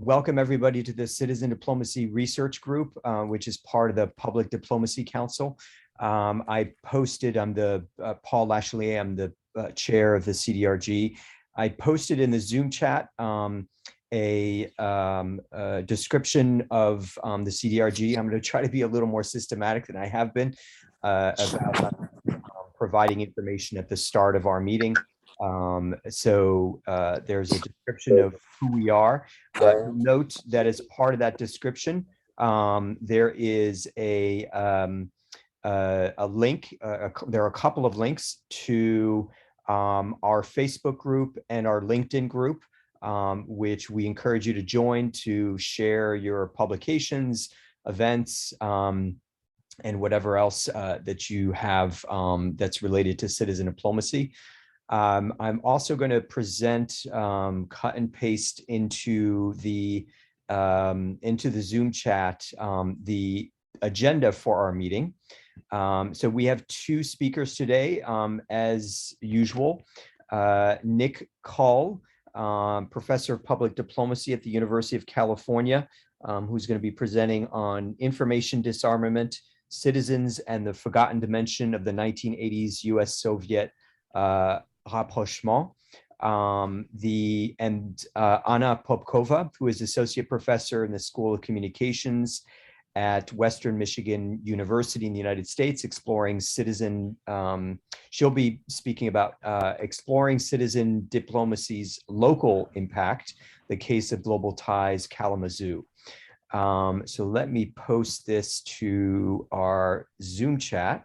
Welcome everybody to the Citizen Diplomacy Research Group, which is part of the Public Diplomacy Council. I posted, I'm the Paul Lachelier, I'm the chair of the CDRG. I posted in the Zoom chat a description of the CDRG. I'm going to try to be a little more systematic than I have been about providing information at the start of our meeting. There's a description of who we are. Note that as part of that description, there is a link. There are a couple of links to our Facebook group and our LinkedIn group, which we encourage you to join to share your publications, events, and whatever else that you have that's related to citizen diplomacy. I'm also going to present, cut and paste into the Zoom chat the agenda for our meeting. So we have two speakers today, as usual. Nick Cull, professor of public diplomacy at the University of California, who's going to be presenting on information disarmament, citizens, and the forgotten dimension of the 1980s U.S.-Soviet rapprochement. Anna Popkova, who is associate professor in the School of Communications at Western Michigan University in the United States, exploring citizen, she'll be speaking about exploring citizen diplomacy's local impact, the case of Global Ties Kalamazoo. So let me post this to our Zoom chat.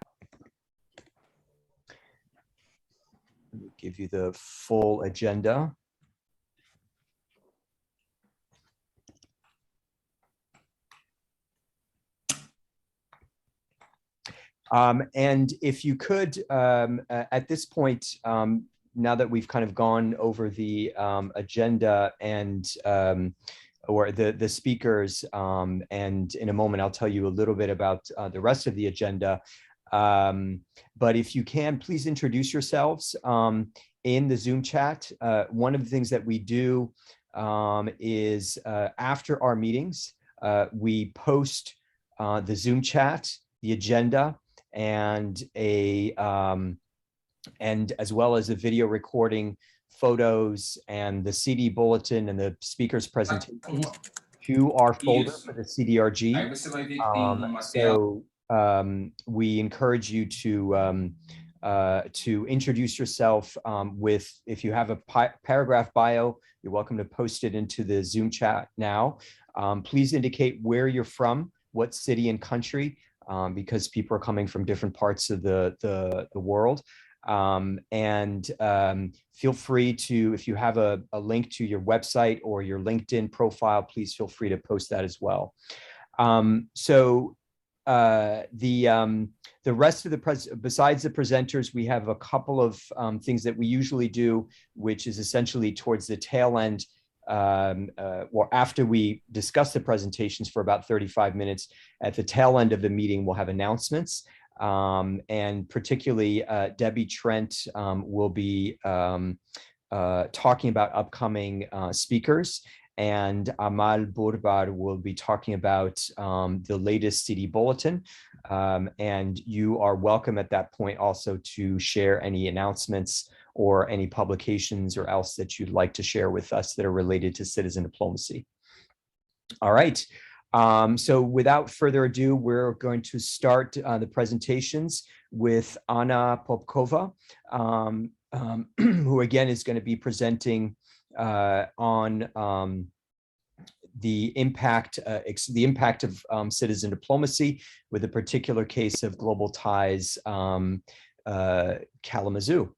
Let me give you the full agenda. And if you could, at this point, now that we've kind of gone over the agenda and or the speakers, and in a moment I'll tell you a little bit about the rest of the agenda. But if you can, please introduce yourselves in the Zoom chat. One of the things that we do is after our meetings, we post the Zoom chat, the agenda, and and as well as a video recording, photos, and the CD bulletin and the speaker's presentation to our folder for the CDRG. We encourage you to introduce yourself with, if you have a paragraph bio, you're welcome to post it into the Zoom chat now. Please indicate where you're from, what city and country, because people are coming from different parts of the world. Feel free to, if you have a link to your website or your LinkedIn profile, please feel free to post that as well. The rest of besides the presenters, we have a couple of things that we usually do, which is essentially towards the tail end, or after we discuss the presentations for about 35 minutes. At the tail end of the meeting, we'll have announcements, and particularly Debbie Trent will be talking about upcoming speakers, and Amal Burbar will be talking about the latest CD bulletin. And you are welcome at that point also to share any announcements or any publications or else that you'd like to share with us that are related to citizen diplomacy. All right. So without further ado, we're going to start the presentations with Anna Popkova, who again is going to be presenting on the impact of citizen diplomacy, with a particular case of Global Ties Kalamazoo.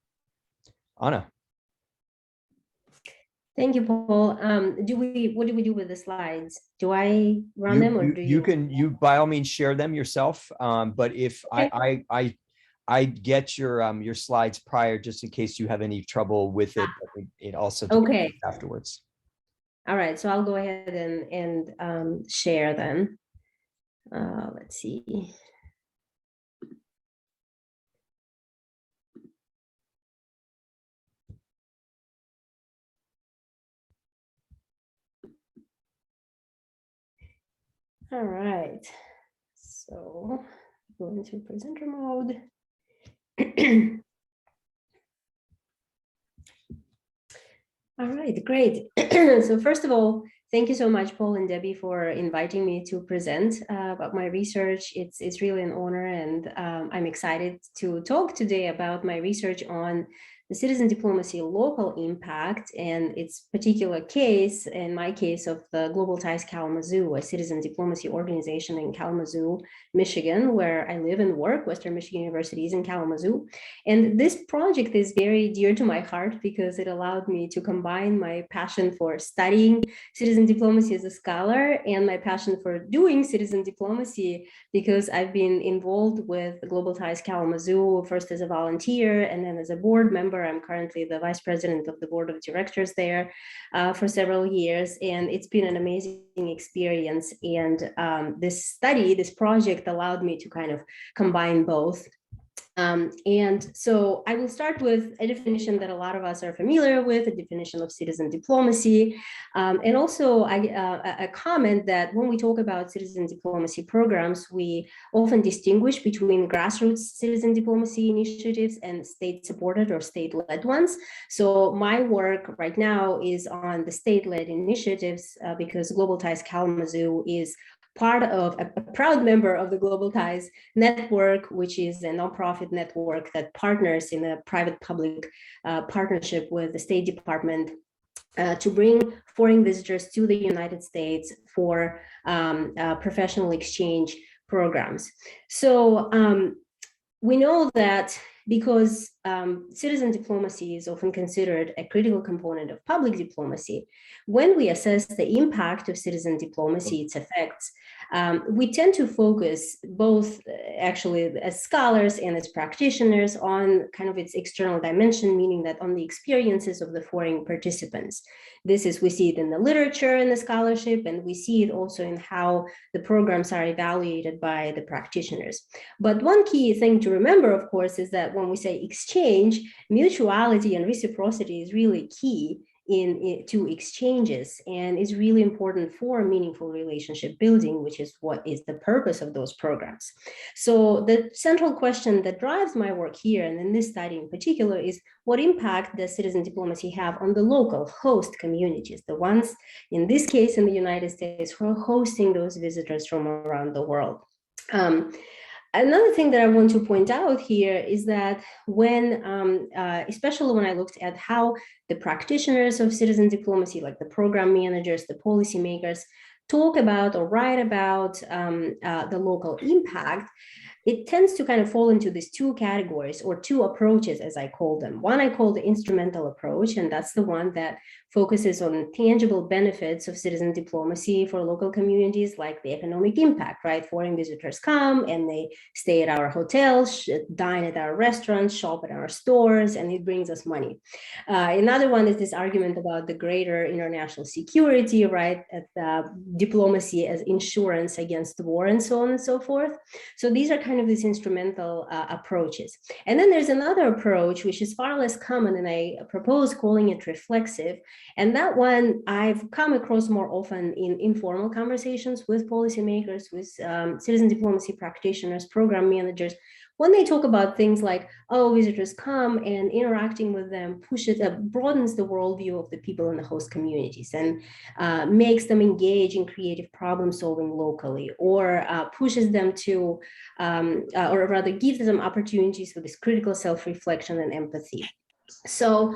Anna. Thank you, Paul. What do we do with the slides? Do I run them, or do you? You by all means share them yourself. But if okay. I get your slides prior, just in case you have any trouble with it. It also okay afterwards. All right, so I'll go ahead and share them. Let's see. All right. So go into presenter mode. All right, great. So first of all, thank you so much, Paul and Debbie, for inviting me to present about my research. It's really an honor, and I'm excited to talk today about my research on the citizen diplomacy local impact and its particular case, in my case, of the Global Ties Kalamazoo, a citizen diplomacy organization in Kalamazoo, Michigan, where I live and work. Western Michigan University is in Kalamazoo. And this project is very dear to my heart because it allowed me to combine my passion for studying citizen diplomacy as a scholar and my passion for doing citizen diplomacy, because I've been involved with the Global Ties Kalamazoo, first as a volunteer and then as a board member. I'm currently the vice president of the board of directors there for several years, and it's been an amazing experience. And this project allowed me to kind of combine both. And so I will start with a definition that a lot of us are familiar with, a definition of citizen diplomacy. And also a comment that when we talk about citizen diplomacy programs, we often distinguish between grassroots citizen diplomacy initiatives and state-supported or state-led ones. So my work right now is on the state-led initiatives because Global Ties Kalamazoo is part of a proud member of the Global Ties Network, which is a nonprofit network that partners in a private-public partnership with the State Department to bring foreign visitors to the United States for professional exchange programs. So we know that because citizen diplomacy is often considered a critical component of public diplomacy, when we assess the impact of citizen diplomacy, its effects, we tend to focus both actually as scholars and as practitioners on kind of its external dimension, meaning that on the experiences of the foreign participants. This is, we see it in the literature and the scholarship, and we see it also in how the programs are evaluated by the practitioners. But one key thing to remember, of course, is that when we say exchange, mutuality and reciprocity is really key to exchanges and is really important for meaningful relationship building, which is what is the purpose of those programs. So the central question that drives my work here, and in this study in particular, is what impact does citizen diplomacy have on the local host communities, the ones, in this case, in the United States, who are hosting those visitors from around the world. Another thing that I want to point out here is that when, especially when I looked at how the practitioners of citizen diplomacy, like the program managers, the policymakers, talk about or write about the local impact, it tends to kind of fall into these two categories or two approaches, as I call them. One I call the instrumental approach, and that's the one that focuses on tangible benefits of citizen diplomacy for local communities, like the economic impact, right? Foreign visitors come and they stay at our hotels, dine at our restaurants, shop at our stores, and it brings us money. Another one is this argument about the greater international security, right? Diplomacy as insurance against war and so on and so forth. So these are kind of these instrumental approaches. And then there's another approach, which is far less common, and I propose calling it reflexive. And that one I've come across more often in informal conversations with policymakers, with citizen diplomacy practitioners, program managers, when they talk about things like, oh, visitors come, and interacting with them broadens the worldview of the people in the host communities and makes them engage in creative problem solving locally, or pushes them to, or rather gives them opportunities for this critical self-reflection and empathy. So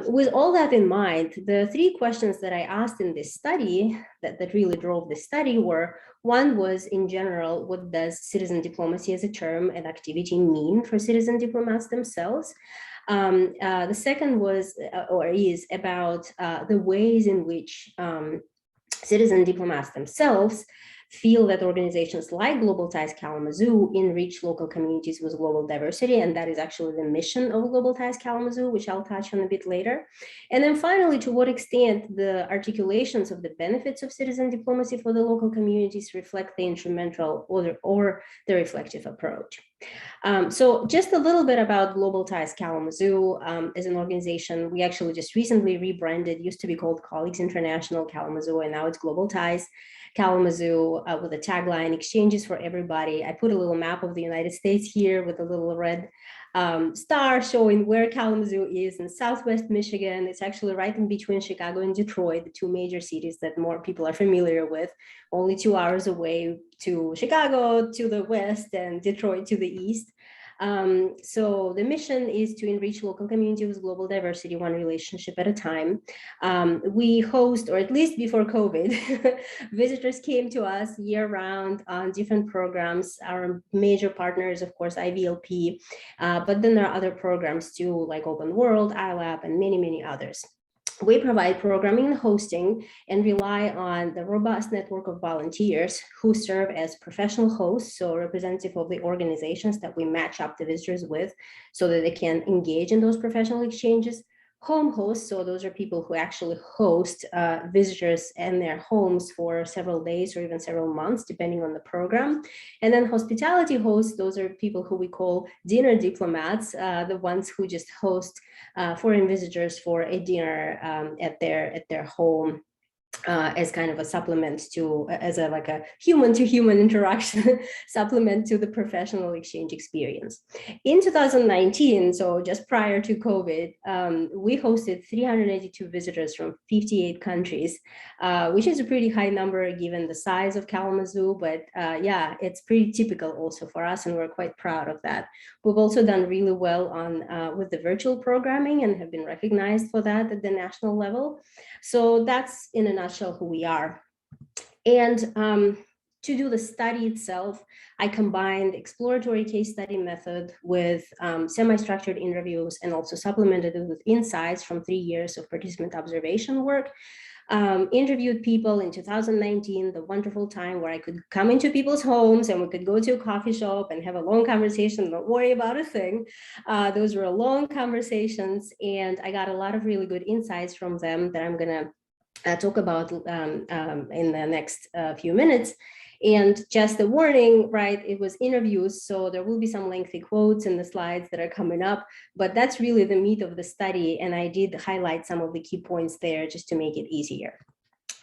with all that in mind, the three questions that I asked in this study that really drove the study were, one was, in general, what does citizen diplomacy as a term and activity mean for citizen diplomats themselves? The second was, or is, about the ways in which citizen diplomats themselves feel that organizations like Global Ties Kalamazoo enrich local communities with global diversity, and that is actually the mission of Global Ties Kalamazoo, which I'll touch on a bit later. And then finally, to what extent the articulations of the benefits of citizen diplomacy for the local communities reflect the instrumental or the reflective approach. So just a little bit about Global Ties Kalamazoo as an organization. We actually just recently rebranded, used to be called Colleagues International Kalamazoo, and now it's Global Ties Kalamazoo with a tagline, exchanges for everybody. I put a little map of the United States here with a little red star showing where Kalamazoo is in Southwest Michigan. It's actually right in between Chicago and Detroit, the two major cities that more people are familiar with, only 2 hours away to Chicago to the west and Detroit to the east. So the mission is to enrich local community with global diversity, one relationship at a time. We host, or at least before COVID, visitors came to us year round on different programs. Our major partners, of course, IVLP, but then there are other programs too, like Open World, iLab, and many, many others. We provide programming and hosting and rely on the robust network of volunteers who serve as professional hosts, so representative of the organizations that we match up the visitors with so that they can engage in those professional exchanges. Home hosts, so those are people who actually host visitors in their homes for several days or even several months, depending on the program. And then hospitality hosts, those are people who we call dinner diplomats, the ones who just host foreign visitors for a dinner at their home. As kind of a supplement to, as a like a human-to-human interaction supplement to the professional exchange experience. In 2019, so just prior to COVID, we hosted 382 visitors from 58 countries, which is a pretty high number given the size of Kalamazoo, but yeah, it's pretty typical also for us, and we're quite proud of that. We've also done really well on with the virtual programming and have been recognized for that at the national level. So that's in a nutshell who we are. And to do the study itself, I combined exploratory case study method with semi-structured interviews and also supplemented it with insights from 3 years of participant observation work. Interviewed people in 2019, the wonderful time where I could come into people's homes and we could go to a coffee shop and have a long conversation, not worry about a thing. Those were long conversations, and I got a lot of really good insights from them that I'm gonna talk about in the next few minutes. And just a warning, right, it was interviews, so there will be some lengthy quotes in the slides that are coming up, but that's really the meat of the study, and I did highlight some of the key points there just to make it easier.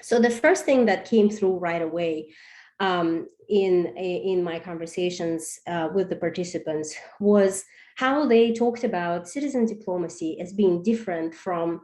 So the first thing that came through right away in my conversations with the participants was how they talked about citizen diplomacy as being different from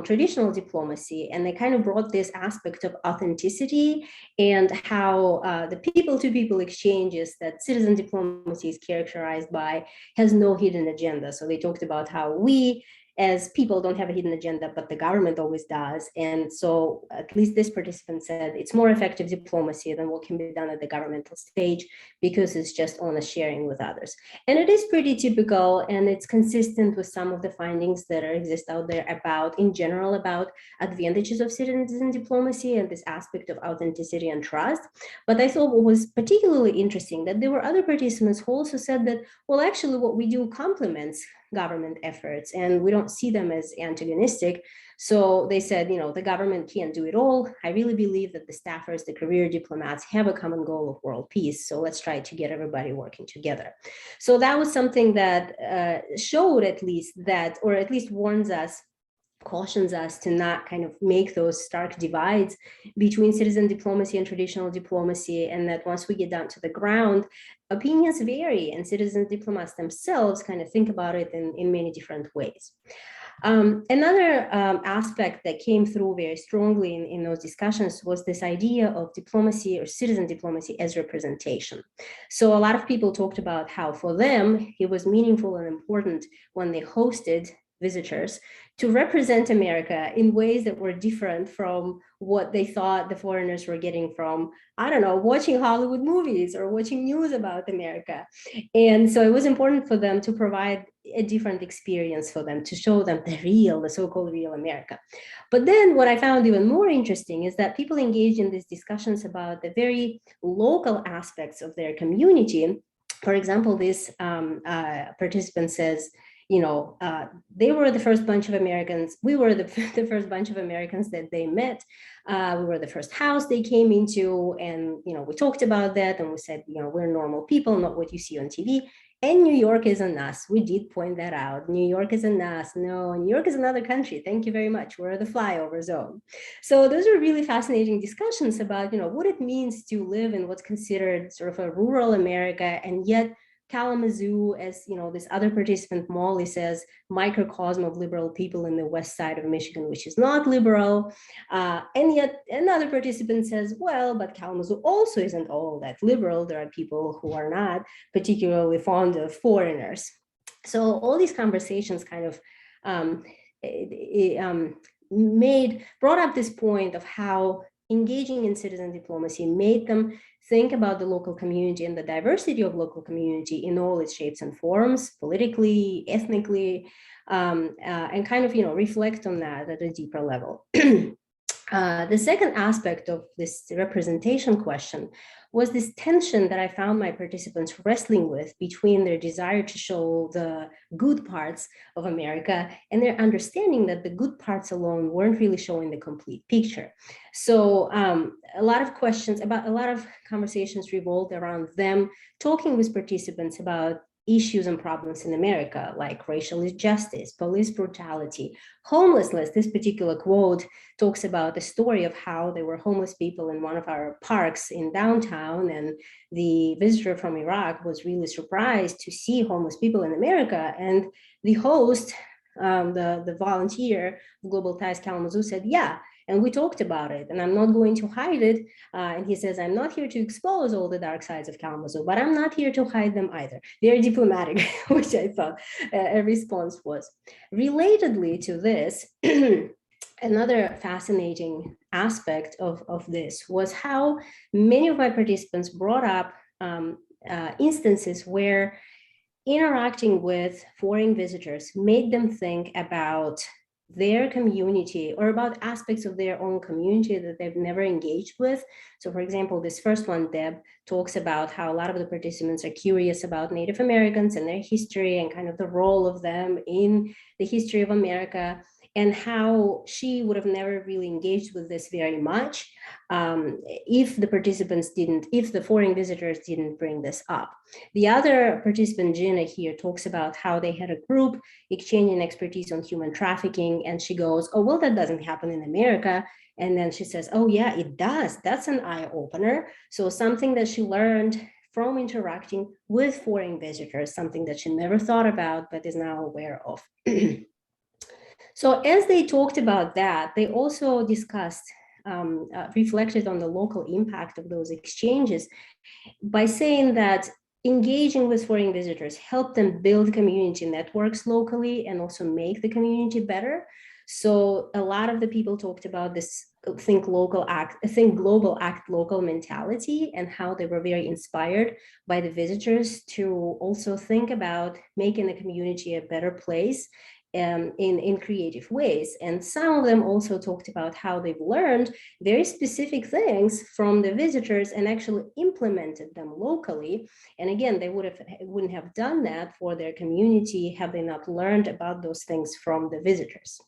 traditional diplomacy, and they kind of brought this aspect of authenticity and how the people-to-people exchanges that citizen diplomacy is characterized by has no hidden agenda. So they talked about how we as people don't have a hidden agenda, but the government always does. And so at least this participant said it's more effective diplomacy than what can be done at the governmental stage because it's just honest sharing with others. And it is pretty typical, and it's consistent with some of the findings that exist out there about, in general, about advantages of citizen diplomacy and this aspect of authenticity and trust. But I thought what was particularly interesting that there were other participants who also said that, well, actually what we do complements government efforts and we don't see them as antagonistic. So they said, you know, the government can't do it all. I really believe that the staffers, the career diplomats have a common goal of world peace. So let's try to get everybody working together. So that was something that showed at least that, or at least warns us, cautions us to not kind of make those stark divides between citizen diplomacy and traditional diplomacy, and that once we get down to the ground, opinions vary and citizen diplomats themselves kind of think about it in many different ways. Another aspect that came through very strongly in those discussions was this idea of diplomacy or citizen diplomacy as representation. So a lot of people talked about how for them it was meaningful and important when they hosted visitors to represent America in ways that were different from what they thought the foreigners were getting from, I don't know, watching Hollywood movies or watching news about America. And so it was important for them to provide a different experience for them, to show them the so-called real America. But then what I found even more interesting is that people engaged in these discussions about the very local aspects of their community. For example, this participant says, they were the first bunch of Americans. We were the first bunch of Americans that they met. We were the first house they came into, and we talked about that, and we said, we're normal people, not what you see on TV. And New York isn't us. We did point that out. New York isn't us. No, New York is another country. Thank you very much. We're the flyover zone. So those are really fascinating discussions about, what it means to live in what's considered sort of a rural America, and yet Kalamazoo, as this other participant Molly says, microcosm of liberal people in the west side of Michigan, which is not liberal. And yet another participant says, well, but Kalamazoo also isn't all that liberal. There are people who are not particularly fond of foreigners. So all these conversations kind of brought up this point of how engaging in citizen diplomacy made them think about the local community and the diversity of local community in all its shapes and forms, politically, ethnically, and kind of, reflect on that at a deeper level. The second aspect of this representation question was this tension that I found my participants wrestling with between their desire to show the good parts of America and their understanding that the good parts alone weren't really showing the complete picture. So a lot of conversations revolved around them talking with participants about issues and problems in America, like racial injustice, police brutality, homelessness. This particular quote talks about the story of how there were homeless people in one of our parks in downtown, and the visitor from Iraq was really surprised to see homeless people in America. And the host, the volunteer of Global Ties Kalamazoo, said, yeah, and we talked about it, and I'm not going to hide it. And he says, I'm not here to expose all the dark sides of Kalamazoo, but I'm not here to hide them either. Very diplomatic, which I thought a response was. Relatedly to this, another fascinating aspect of this was how many of my participants brought up instances where interacting with foreign visitors made them think about their community or about aspects of their own community that they've never engaged with. So for example, this first one, Deb, talks about how a lot of the participants are curious about Native Americans and their history and kind of the role of them in the history of America, and how she would have never really engaged with this very much if the foreign visitors didn't bring this up. The other participant, Gina, here talks about how they had a group exchanging expertise on human trafficking, and she goes, oh, well, that doesn't happen in America. And then she says, oh yeah, it does. That's an eye-opener. So something that she learned from interacting with foreign visitors, something that she never thought about, but is now aware of. So as they talked about that, they also discussed, reflected on the local impact of those exchanges by saying that engaging with foreign visitors helped them build community networks locally and also make the community better. So a lot of the people talked about this think global, act local mentality, and how they were very inspired by the visitors to also think about making the community a better place in creative ways. And some of them also talked about how they've learned very specific things from the visitors and actually implemented them locally. And again, they wouldn't have done that for their community had they not learned about those things from the visitors.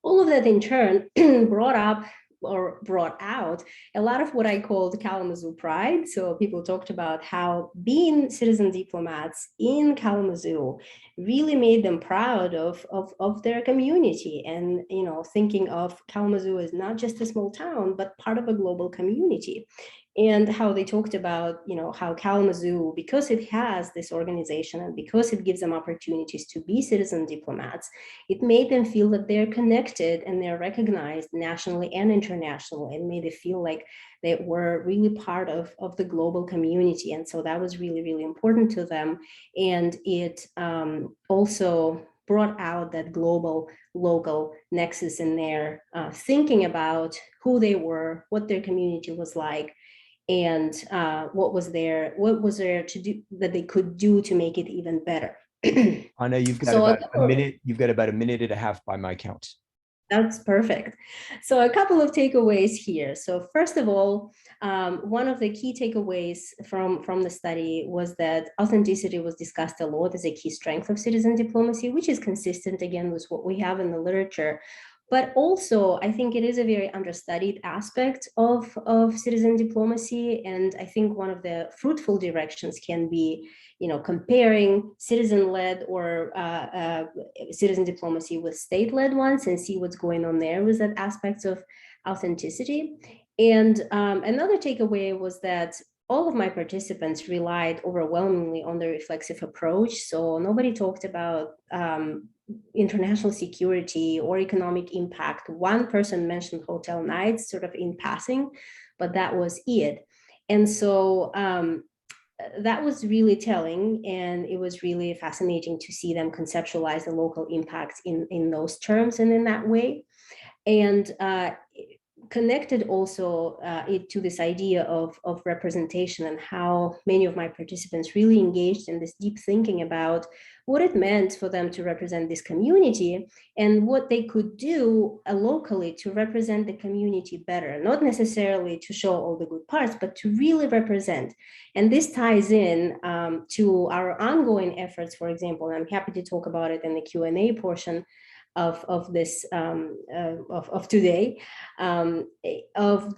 All of that in turn brought out a lot of what I called Kalamazoo pride. So people talked about how being citizen diplomats in Kalamazoo really made them proud of their community, and thinking of Kalamazoo as not just a small town, but part of a global community. And how they talked about, how Kalamazoo, because it has this organization and because it gives them opportunities to be citizen diplomats, it made them feel that they're connected and they're recognized nationally and internationally, and made it feel like they were really part of the global community. And so that was really, really important to them. And it also brought out that global local nexus in their thinking about who they were, what their community was like, and what was there to do that they could do to make it even better. I know you've got about a minute. You've got about a minute and a half by my count. That's perfect. So a couple of takeaways here. So first of all, one of the key takeaways from the study was that authenticity was discussed a lot as a key strength of citizen diplomacy, which is consistent again with what we have in the literature. But also, I think it is a very understudied aspect of citizen diplomacy. And I think one of the fruitful directions can be, comparing citizen-led or citizen diplomacy with state-led ones and see what's going on there with that aspects of authenticity. And another takeaway was that all of my participants relied overwhelmingly on the reflexive approach. So nobody talked about international security or economic impact. One person mentioned hotel nights sort of in passing, but that was it. And so that was really telling, and it was really fascinating to see them conceptualize the local impacts in those terms and in that way. And connected also it to this idea of representation and how many of my participants really engaged in this deep thinking about what it meant for them to represent this community and what they could do locally to represent the community better, not necessarily to show all the good parts, but to really represent. And this ties in to our ongoing efforts, for example, and I'm happy to talk about it in the Q&A portion of this of today, of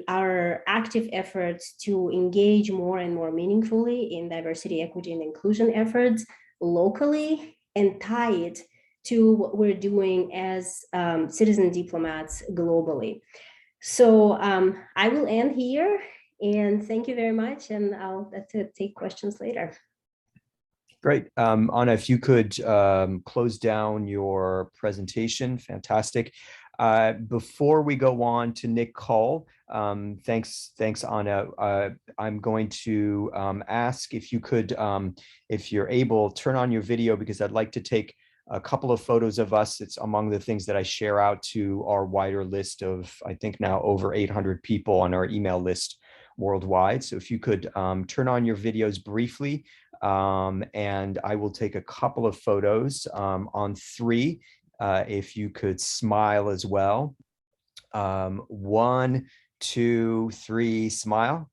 our active efforts to engage more and more meaningfully in diversity, equity, and inclusion efforts locally and tie it to what we're doing as citizen diplomats globally. So I will end here, and thank you very much, and I'll take questions later. Great. Anna, if you could close down your presentation, fantastic. Before we go on to Nick Call, thanks, Anna. I'm going to ask if you could, if you're able, turn on your video, because I'd like to take a couple of photos of us. It's among the things that I share out to our wider list of, I think now over 800 people on our email list worldwide. So if you could turn on your videos briefly, and I will take a couple of photos on 3. If you could smile as well. 1, 2, 3, smile.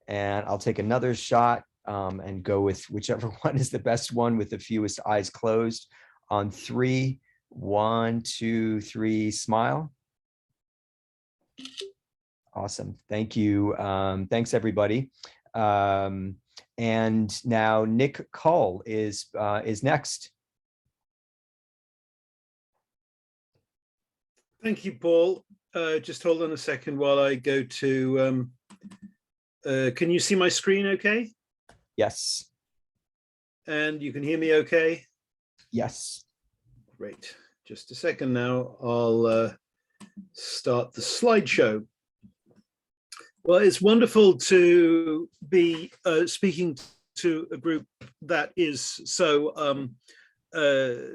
And I'll take another shot and go with whichever one is the best one with the fewest eyes closed. On 3, 1, 2, 3, smile. Awesome. Thank you. Thanks, everybody. And now Nick Call is next. Thank you, Paul. Just hold on a second while I go to, can you see my screen okay? Yes. And you can hear me okay? Yes. Great. Just a second now. I'll start the slideshow. Well, it's wonderful to be speaking to a group that is so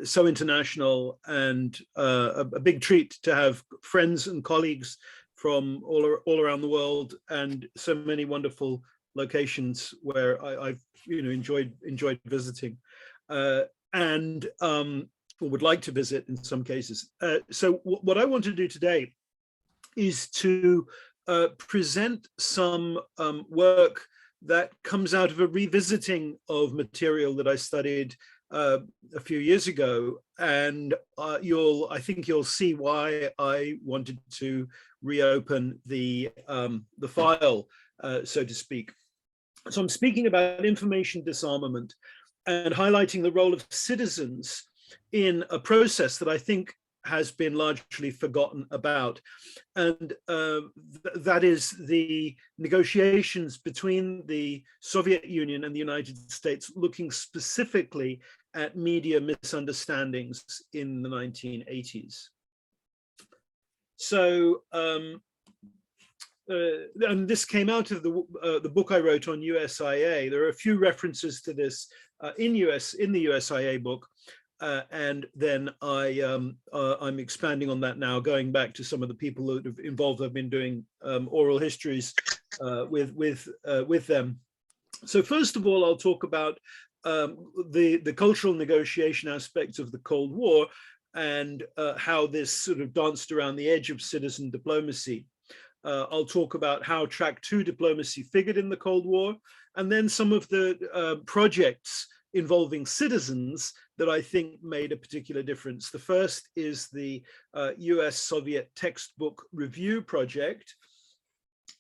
so international, and a big treat to have friends and colleagues from all around the world, and so many wonderful locations where I've enjoyed visiting, and would like to visit in some cases. So what I want to do today is to present some work that comes out of a revisiting of material that I studied a few years ago, and I think you'll see why I wanted to reopen the file, so to speak. So I'm speaking about information disarmament and highlighting the role of citizens in a process that I think has been largely forgotten about, and that is the negotiations between the Soviet Union and the United States, looking specifically at media misunderstandings in the 1980s. So, and this came out of the book I wrote on USIA. There are a few references to this in the USIA book. And then I'm expanding on that now, going back to some of the people that have involved. I've been doing oral histories with them. So first of all, I'll talk about the cultural negotiation aspects of the Cold War, and how this sort of danced around the edge of citizen diplomacy. I'll talk about how track 2 diplomacy figured in the Cold War, and then some of the projects involving citizens that I think made a particular difference. The first is the US-Soviet textbook review project.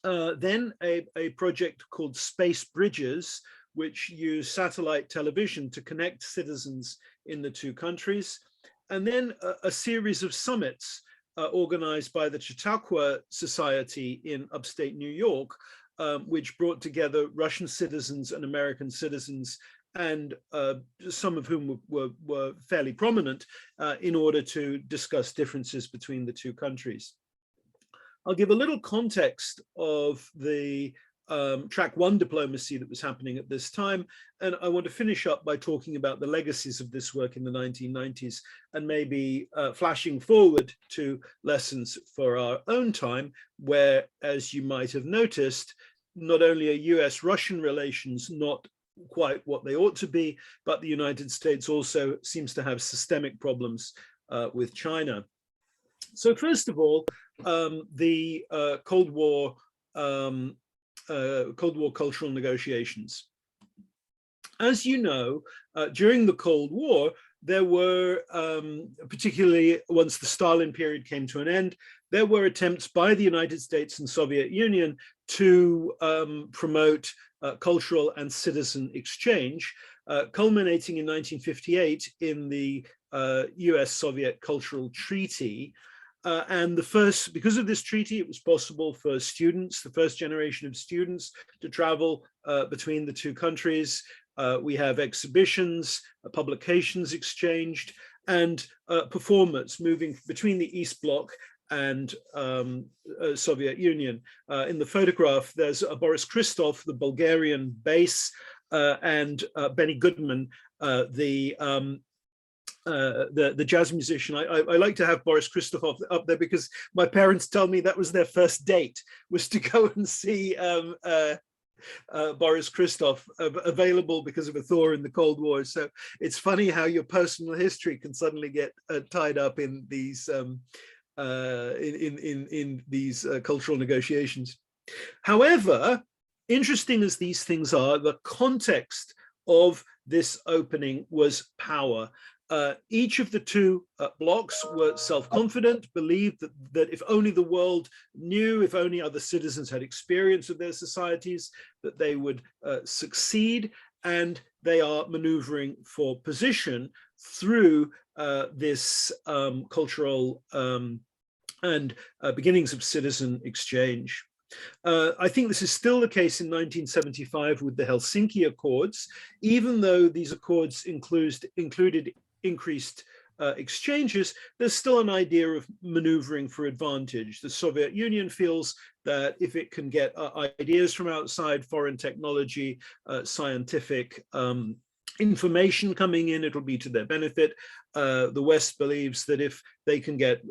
Then a project called Space Bridges, which used satellite television to connect citizens in the two countries. And then a series of summits organized by the Chautauqua Society in upstate New York, which brought together Russian citizens and American citizens, and some of whom were fairly prominent in order to discuss differences between the two countries. I'll give a little context of the track 1 diplomacy that was happening at this time, and I want to finish up by talking about the legacies of this work in the 1990s, and maybe flashing forward to lessons for our own time, where, as you might have noticed, not only are US-Russian relations not quite what they ought to be, but the United States also seems to have systemic problems with China. So first of all, the Cold War cultural negotiations. As you know, during the Cold War, there were, particularly once the Stalin period came to an end, there were attempts by the United States and Soviet Union to promote cultural and citizen exchange, culminating in 1958 in the US-Soviet Cultural Treaty. And because of this treaty, it was possible for students, the first generation of students, to travel between the two countries. We have exhibitions, publications exchanged, and performers moving between the East Bloc and Soviet Union. In the photograph, there's Boris Christoph, the Bulgarian bass, and Benny Goodman, the jazz musician. I like to have Boris Christoph up there because my parents tell me that was their first date, was to go and see Boris Christoph, available because of a thaw in the Cold War. So it's funny how your personal history can suddenly get tied up in these cultural negotiations. However, interesting as these things are, the context of this opening was power. Each of the two blocs were self-confident, believed that if only the world knew, if only other citizens had experience of their societies, that they would succeed, and they are maneuvering for position through this cultural and beginnings of citizen exchange. I think this is still the case in 1975 with the Helsinki Accords, even though these accords included increased exchanges. There's still an idea of maneuvering for advantage. The Soviet Union feels that if it can get ideas from outside, foreign technology, scientific information coming in, it'll be to their benefit. The West believes that if they can get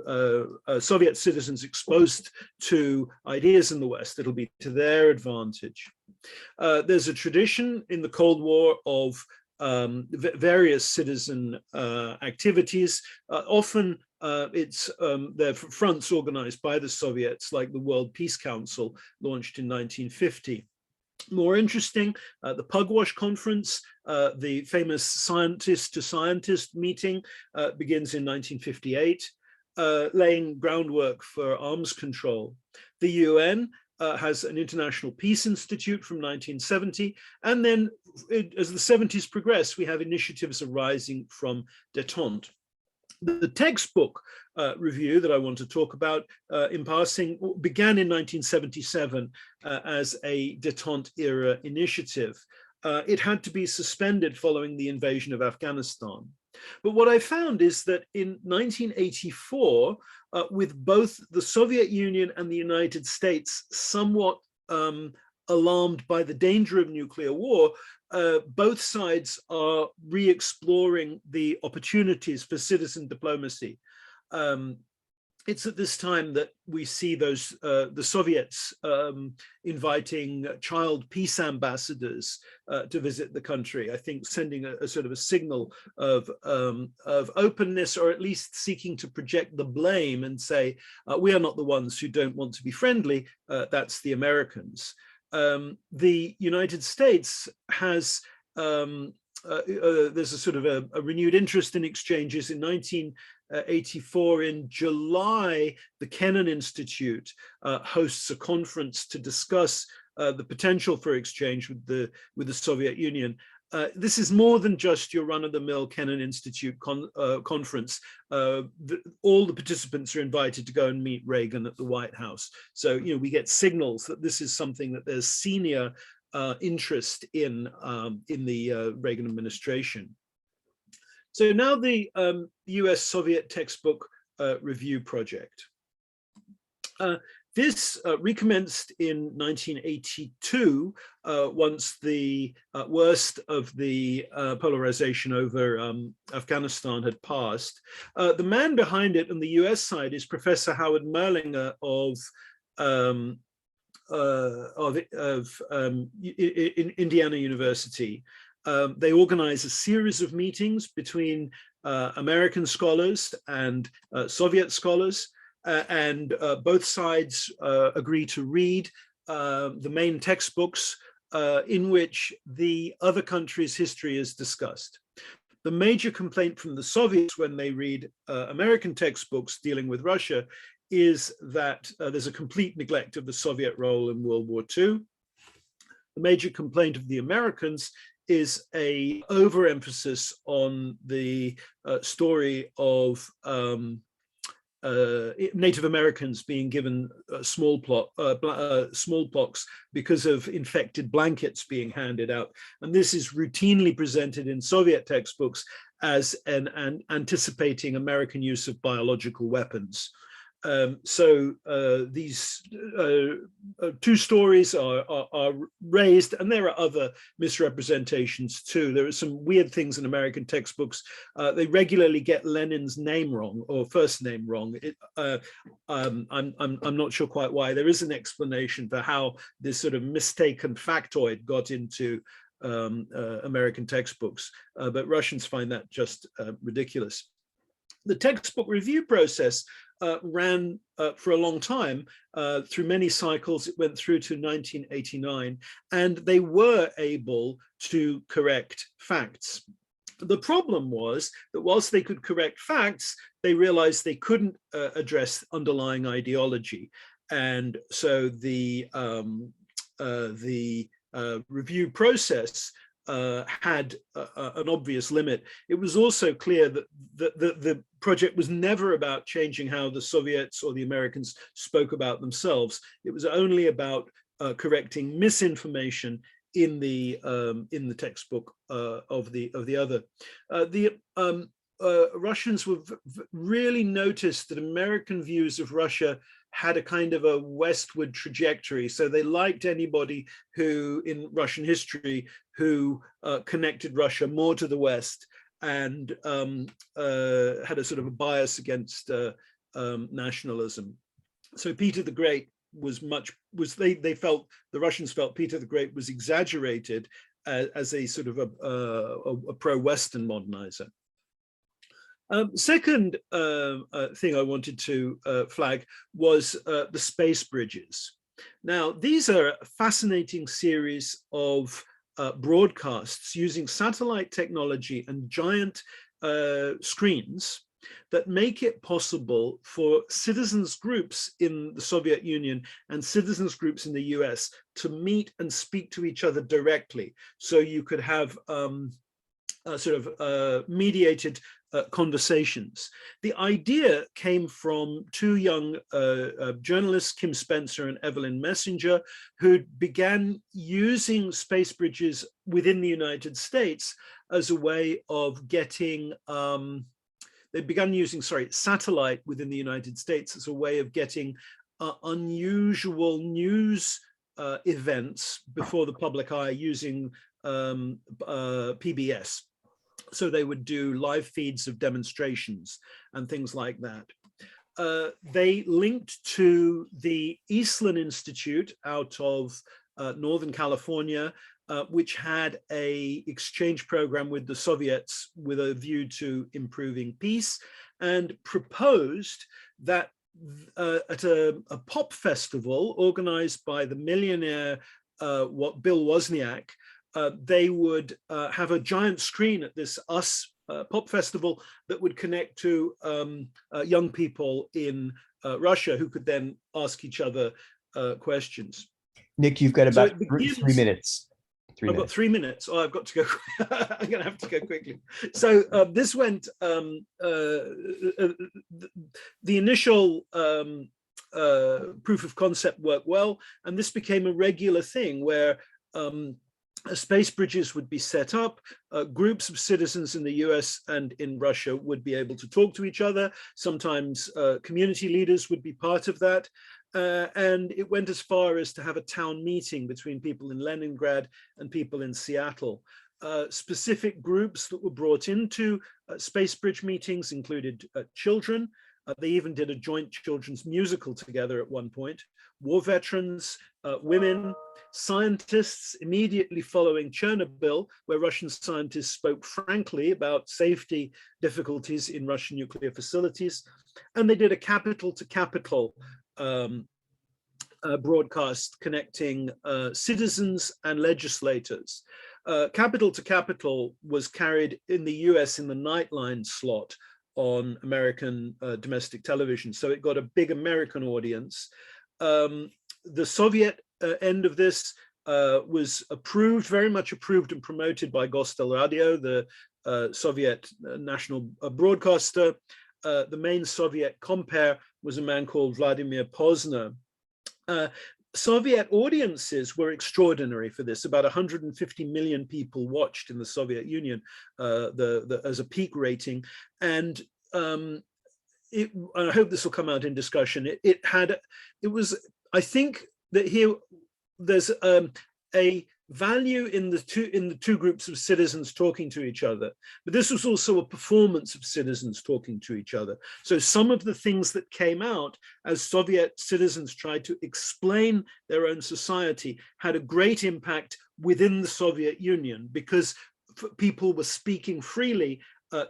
Soviet citizens exposed to ideas in the West, it'll be to their advantage. There's a tradition in the Cold War of various citizen activities. Often they're fronts organized by the Soviets, like the World Peace Council, launched in 1950. More interesting, the Pugwash Conference, the famous scientist-to-scientist meeting, begins in 1958, laying groundwork for arms control. The UN has an International Peace Institute from 1970, and then as the 70s progress, we have initiatives arising from détente. The textbook review that I want to talk about in passing began in 1977 as a détente era initiative. It had to be suspended following the invasion of Afghanistan. But what I found is that in 1984, with both the Soviet Union and the United States somewhat alarmed by the danger of nuclear war, both sides are re-exploring the opportunities for citizen diplomacy. it's at this time that we see those the Soviets inviting child peace ambassadors to visit the country. I think sending a sort of a signal of openness, or at least seeking to project the blame and say we are not the ones who don't want to be friendly. That's the Americans. The United States has there's a sort of a renewed interest in exchanges. In 1984, in July, the Kennan Institute hosts a conference to discuss the potential for exchange with the Soviet Union. This is more than just your run-of-the-mill Kennan Institute conference. All the participants are invited to go and meet Reagan at the White House. So, you know, we get signals that this is something that there's senior interest in the Reagan administration. So now the US Soviet textbook review project. This recommenced in 1982, once the worst of the polarization over Afghanistan had passed. The man behind it on the US side is Professor Howard Merlinger of Indiana University. They organize a series of meetings between American scholars and Soviet scholars, and both sides agree to read the main textbooks in which the other country's history is discussed. The major complaint from the Soviets when they read American textbooks dealing with Russia is that there's a complete neglect of the Soviet role in World War II. The major complaint of the Americans is a overemphasis on the story of Native Americans being given smallpox because of infected blankets being handed out. And this is routinely presented in Soviet textbooks as an anticipating American use of biological weapons. So these two stories are raised, and there are other misrepresentations too. There are some weird things in American textbooks. They regularly get Lenin's name wrong, or first name wrong. I'm not sure quite why. There is an explanation for how this sort of mistaken factoid got into American textbooks, but Russians find that just ridiculous. The textbook review process ran for a long time, through many cycles. It went through to 1989, and they were able to correct facts. The problem was that whilst they could correct facts, they realized they couldn't address underlying ideology. And so the review process had an obvious limit. It was also clear that the project was never about changing how the Soviets or the Americans spoke about themselves. It was only about correcting misinformation in the textbook of the other. Russians really noticed that American views of Russia had a kind of a westward trajectory. So they liked anybody who, in Russian history, who connected Russia more to the West and had a sort of a bias against nationalism. So Peter the Great they felt, the Russians felt Peter the Great was exaggerated as a sort of a pro-Western modernizer. Second thing I wanted to flag was the space bridges. Now, these are a fascinating series of broadcasts using satellite technology and giant screens that make it possible for citizens groups in the Soviet Union and citizens groups in the US to meet and speak to each other directly. So you could have sort of mediated conversations. The idea came from two young journalists, Kim Spencer and Evelyn Messenger, who began using space bridges within the United States as a way of getting, they began using, satellite within the United States as a way of getting unusual news events before the public eye using PBS. So they would do live feeds of demonstrations and things like that. they linked to the Eastland Institute out of Northern California, which had a exchange program with the Soviets with a view to improving peace, and proposed that at a pop festival organized by the millionaire Bill Wozniak, they would have a giant screen at this pop festival that would connect to young people in Russia who could then ask each other questions. Nick, you've got So about it begins, 3 minutes. I've got 3 minutes. Oh, I've got to go. I'm going to have to go quickly. So this went, the initial proof of concept worked well, and this became a regular thing where space bridges would be set up, groups of citizens in the US and in Russia would be able to talk to each other. Sometimes community leaders would be part of that. And it went as far as to have a town meeting between people in Leningrad and people in Seattle. Specific groups that were brought into space bridge meetings included children. They even did a joint children's musical together at one point. War veterans, women, scientists immediately following Chernobyl, where Russian scientists spoke frankly about safety difficulties in Russian nuclear facilities. And they did a capital to capital broadcast connecting citizens and legislators. Capital to capital was carried in the US in the Nightline slot on American domestic television. So it got a big American audience. The Soviet end of this was approved, very much approved and promoted by Gostelradio, the Soviet national broadcaster. The main Soviet compere was a man called Vladimir Pozner. Soviet audiences were extraordinary for this. About 150 million people watched in the Soviet Union as a peak rating. And I hope this will come out in discussion. I think that here there's a value in the two groups of citizens talking to each other, but this was also a performance of citizens talking to each other. So some of the things that came out as Soviet citizens tried to explain their own society had a great impact within the Soviet Union, because people were speaking freely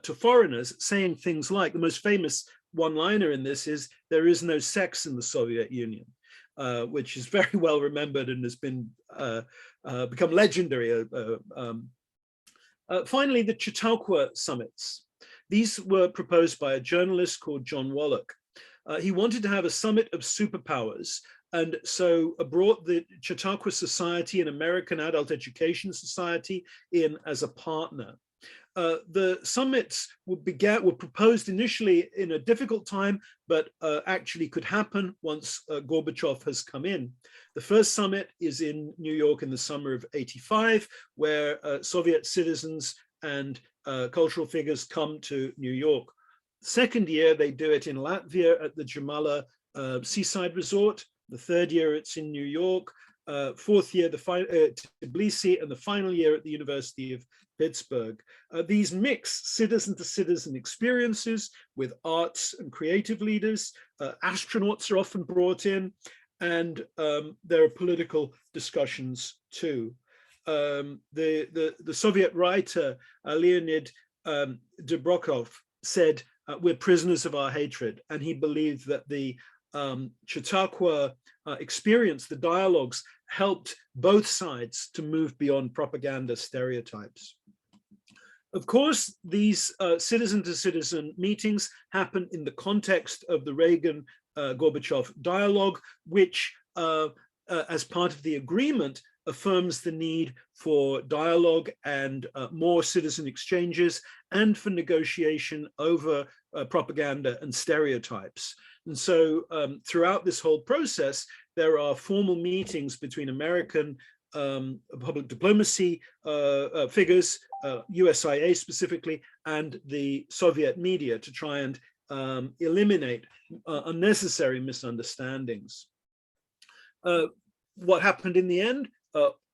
to foreigners, saying things like, the most famous one-liner in this is, "There is no sex in the Soviet Union." Which is very well remembered and has been become legendary. Finally, the Chautauqua summits. These were proposed by a journalist called John Wallach. He wanted to have a summit of superpowers, and so brought the Chautauqua Society and American Adult Education Society in as a partner. The summits were proposed initially in a difficult time, but actually could happen once Gorbachev has come in. The first summit is in New York in the summer of '85, where Soviet citizens and cultural figures come to New York. Second year, they do it in Latvia at the Jamala seaside resort. The third year, it's in New York. Fourth year, Tbilisi, and the final year at the University of Pittsburgh. These mix citizen-to-citizen experiences with arts and creative leaders. Astronauts are often brought in, and there are political discussions too. The Soviet writer Leonid Dobrokov said, "We're prisoners of our hatred," and he believed that the Chautauqua experience, the dialogues, helped both sides to move beyond propaganda stereotypes. Of course, these citizen-to-citizen meetings happen in the context of the Reagan-Gorbachev dialogue, which, as part of the agreement, affirms the need for dialogue and more citizen exchanges, and for negotiation over propaganda and stereotypes. And so throughout this whole process, there are formal meetings between American public diplomacy figures, USIA specifically, and the Soviet media to try and eliminate unnecessary misunderstandings. What happened in the end?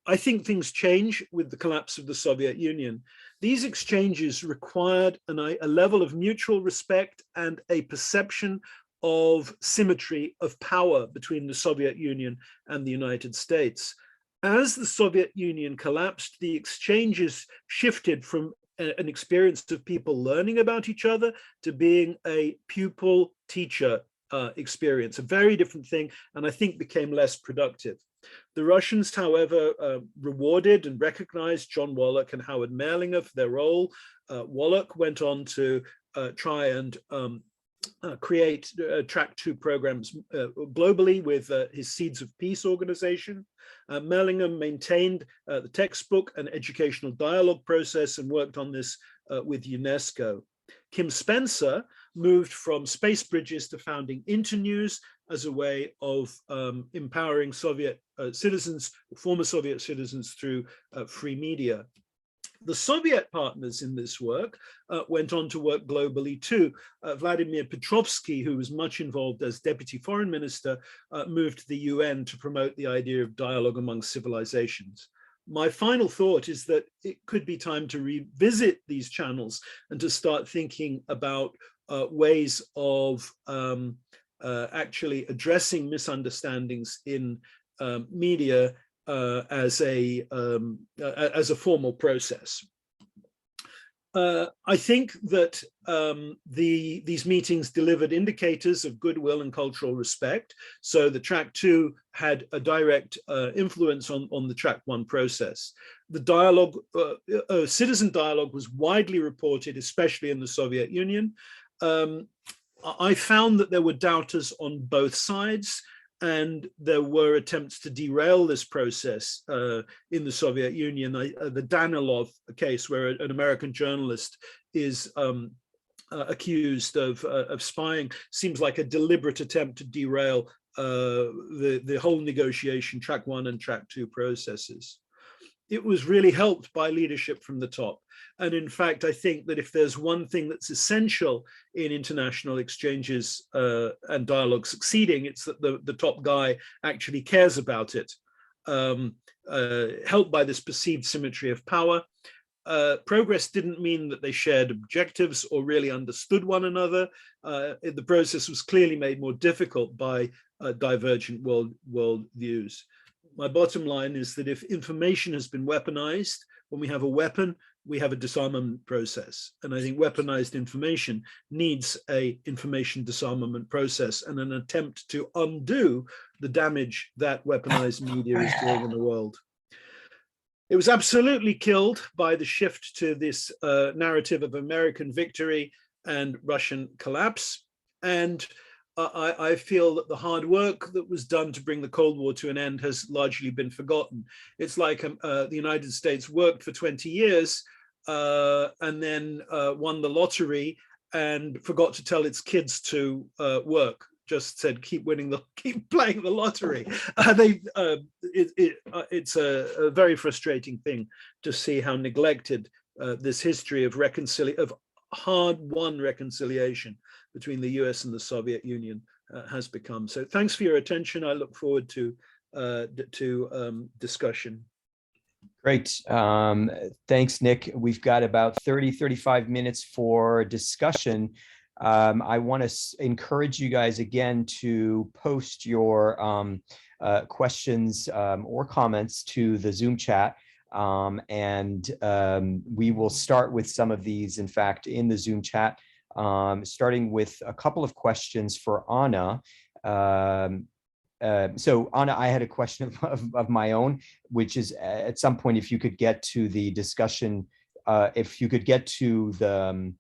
I think things change with the collapse of the Soviet Union. These exchanges required a level of mutual respect and a perception of symmetry of power between the Soviet Union and the United States. As the Soviet Union collapsed, the exchanges shifted from an experience of people learning about each other to being a pupil-teacher experience, a very different thing, and I think became less productive. The Russians, however, rewarded and recognized John Wallach and Howard Mehrlinger for their role. Wallach went on to try and create track 2 programs globally with his Seeds of Peace organization. Mehrlinger maintained the textbook and educational dialogue process and worked on this with UNESCO. Kim Spencer moved from space bridges to founding Internews as a way of empowering Soviet citizens, former Soviet citizens, through free media. The Soviet partners in this work went on to work globally too. Vladimir Petrovsky, who was much involved as deputy foreign minister, moved to the UN to promote the idea of dialogue among civilizations. My final thought is that it could be time to revisit these channels and to start thinking about ways of actually addressing misunderstandings in media as a formal process. I think that these meetings delivered indicators of goodwill and cultural respect. So the track 2 had a direct influence on the track 1 process. The dialogue, citizen dialogue, was widely reported, especially in the Soviet Union. I found that there were doubters on both sides, and there were attempts to derail this process in the Soviet Union. The Danilov case, where an American journalist is accused of spying, seems like a deliberate attempt to derail the whole negotiation, track 1 and track 2 processes. It was really helped by leadership from the top. And in fact, I think that if there's one thing that's essential in international exchanges and dialogue succeeding, it's that the top guy actually cares about it. Helped by this perceived symmetry of power, progress didn't mean that they shared objectives or really understood one another. The process was clearly made more difficult by divergent world views. My bottom line is that if information has been weaponized, when we have a weapon, we have a disarmament process. And I think weaponized information needs an information disarmament process and an attempt to undo the damage that weaponized media is doing in the world. It was absolutely killed by the shift to this narrative of American victory and Russian collapse. And I feel that the hard work that was done to bring the Cold War to an end has largely been forgotten. It's like the United States worked for 20 years and then won the lottery and forgot to tell its kids to work. Just said, keep playing the lottery. It's a very frustrating thing to see how neglected this history of hard-won reconciliation between the US and the Soviet Union has become. So thanks for your attention. I look forward to discussion. Great. Thanks, Nick. We've got about 35 minutes for discussion. I want to encourage you guys again to post your questions or comments to the Zoom chat. And we will start with some of these, in fact, in the Zoom chat, starting with a couple of questions for Anna. So Anna, I had a question of my own, which is at some point, if you could get to the discussion, if you could get to the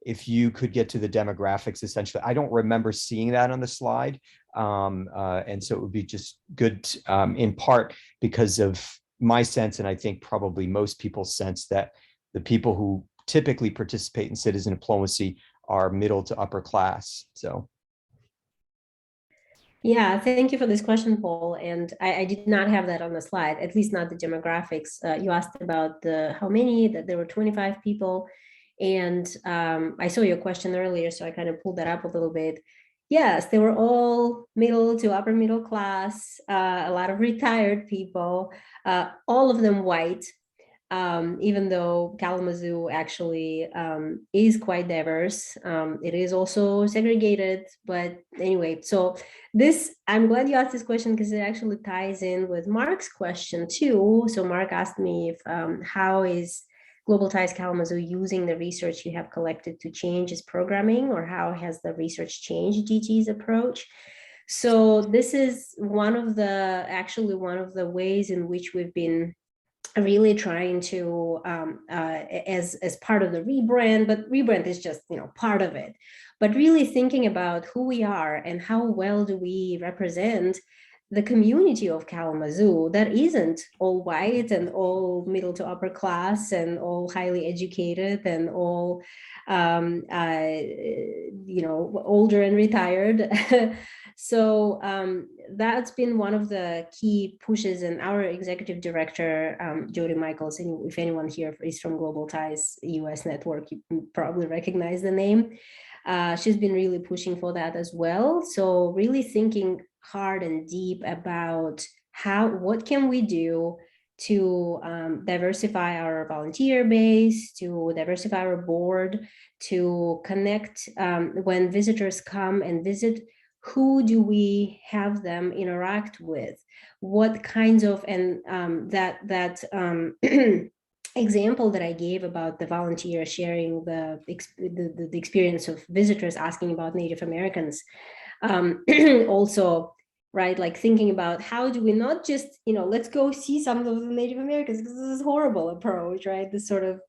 demographics, essentially. I don't remember seeing that on the slide. And so it would be just good, in part because of my sense, and I think probably most people's sense, that the people who typically participate in citizen diplomacy are middle to upper class. So. Yeah, thank you for this question, Paul. And I did not have that on the slide, at least not the demographics. You asked about how many, that there were 25 people. And I saw your question earlier, so I kind of pulled that up a little bit. Yes, they were all middle to upper middle class, a lot of retired people, all of them white. even though Kalamazoo actually is quite diverse. It is also segregated, but anyway, so this, I'm glad you asked this question because it actually ties in with Mark's question too. So Mark asked me if how is Global Ties Kalamazoo using the research you have collected to change its programming, or how has the research changed GT's approach? So this is one of the ways in which we've been really trying to as part of the rebrand, but rebrand is just, you know, part of it, but really thinking about who we are and how well do we represent the community of Kalamazoo that isn't all white and all middle to upper class and all highly educated and all you know, older and retired. So that's been one of the key pushes, and our executive director, Jody Michaels, and if anyone here is from Global Ties US network, you probably recognize the name. She's been really pushing for that as well. So really thinking hard and deep about what can we do to diversify our volunteer base, to diversify our board, to connect when visitors come and visit, who do we have them interact with? What kinds of, and that example that I gave about the volunteer sharing the experience of visitors asking about Native Americans, also, right, like thinking about how do we not just, you know, let's go see some of the Native Americans because this is a horrible approach, right? This sort of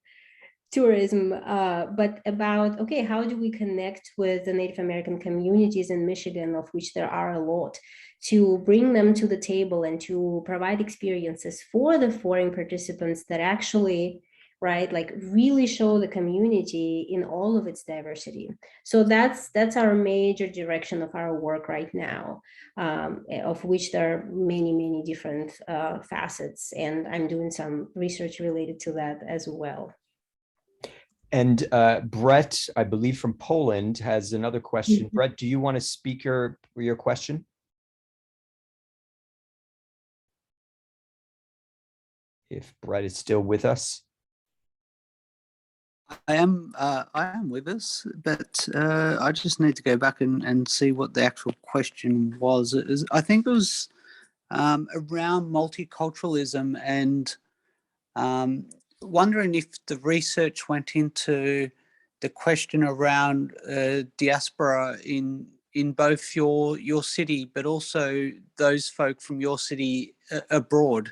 tourism, but about, okay, how do we connect with the Native American communities in Michigan, of which there are a lot, to bring them to the table and to provide experiences for the foreign participants that actually, right, like really show the community in all of its diversity. So that's our major direction of our work right now, of which there are many different facets, and I'm doing some research related to that as well. And Brett, I believe from Poland, has another question. Brett, do you want to speak your question? If Brett is still with us. I am with us, but I just need to go back and see what the actual question was. I think it was around multiculturalism, and wondering if the research went into the question around diaspora in both your city, but also those folk from your city abroad,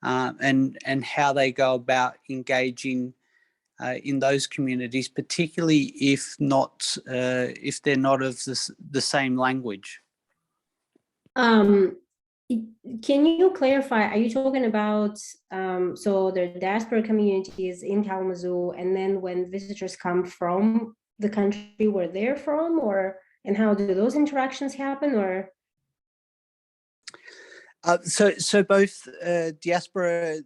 and how they go about engaging in those communities, particularly if they're not of the same language. Can you clarify, are you talking about so the diaspora communities in Kalamazoo, and then when visitors come from the country where they're from, or and how do those interactions happen, or? So both diaspora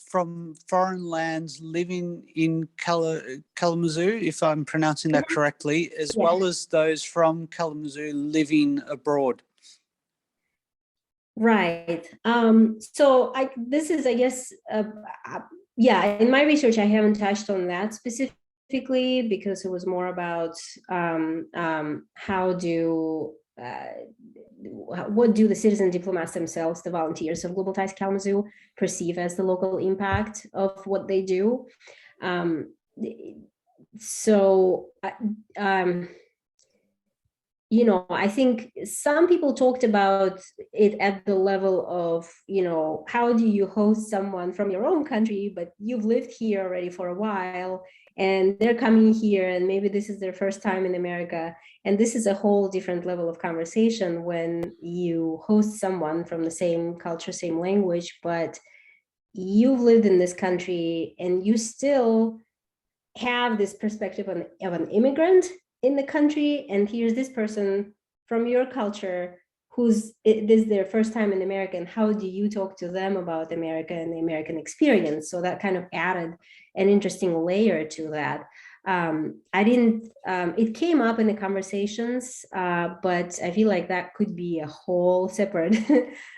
from foreign lands living in Kalamazoo, if I'm pronouncing that correctly, as well as those from Kalamazoo living abroad. Right. So this is, I guess, yeah, in my research, I haven't touched on that specifically because it was more about what do the citizen diplomats themselves, the volunteers of Global Ties Kalamazoo, perceive as the local impact of what they do. You know, I think some people talked about it at the level of, you know, how do you host someone from your own country, but you've lived here already for a while, and they're coming here, and maybe this is their first time in America. And this is a whole different level of conversation when you host someone from the same culture, same language, but you've lived in this country and you still have this perspective of an immigrant in the country, and here's this person from your culture this is their first time in America, and how do you talk to them about America and the American experience? So that kind of added an interesting layer to that. It came up in the conversations, but I feel like that could be a whole separate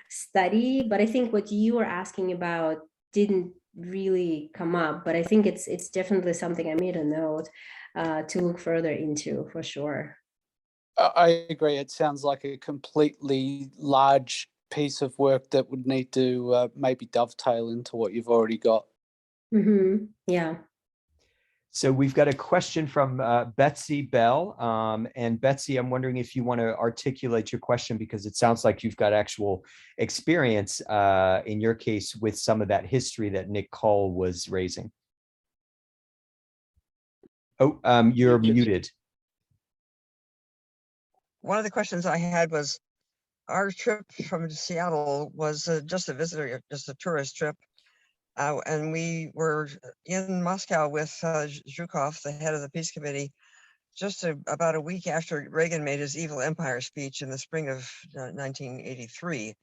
study. But I think what you were asking about didn't really come up, but I think it's definitely something I made a note to look further into for sure. I agree. It sounds like a completely large piece of work that would need to maybe dovetail into what you've already got. Yeah. So we've got a question from Betsy Bell. And Betsy, I'm wondering if you want to articulate your question, because it sounds like you've got actual experience in your case with some of that history that Nick Cole was raising. Oh, you're muted. One of the questions I had was, our trip from Seattle was just a visitor, just a tourist trip. And we were in Moscow with Zhukov, the head of the Peace Committee, just about a week after Reagan made his evil empire speech in the spring of 1983.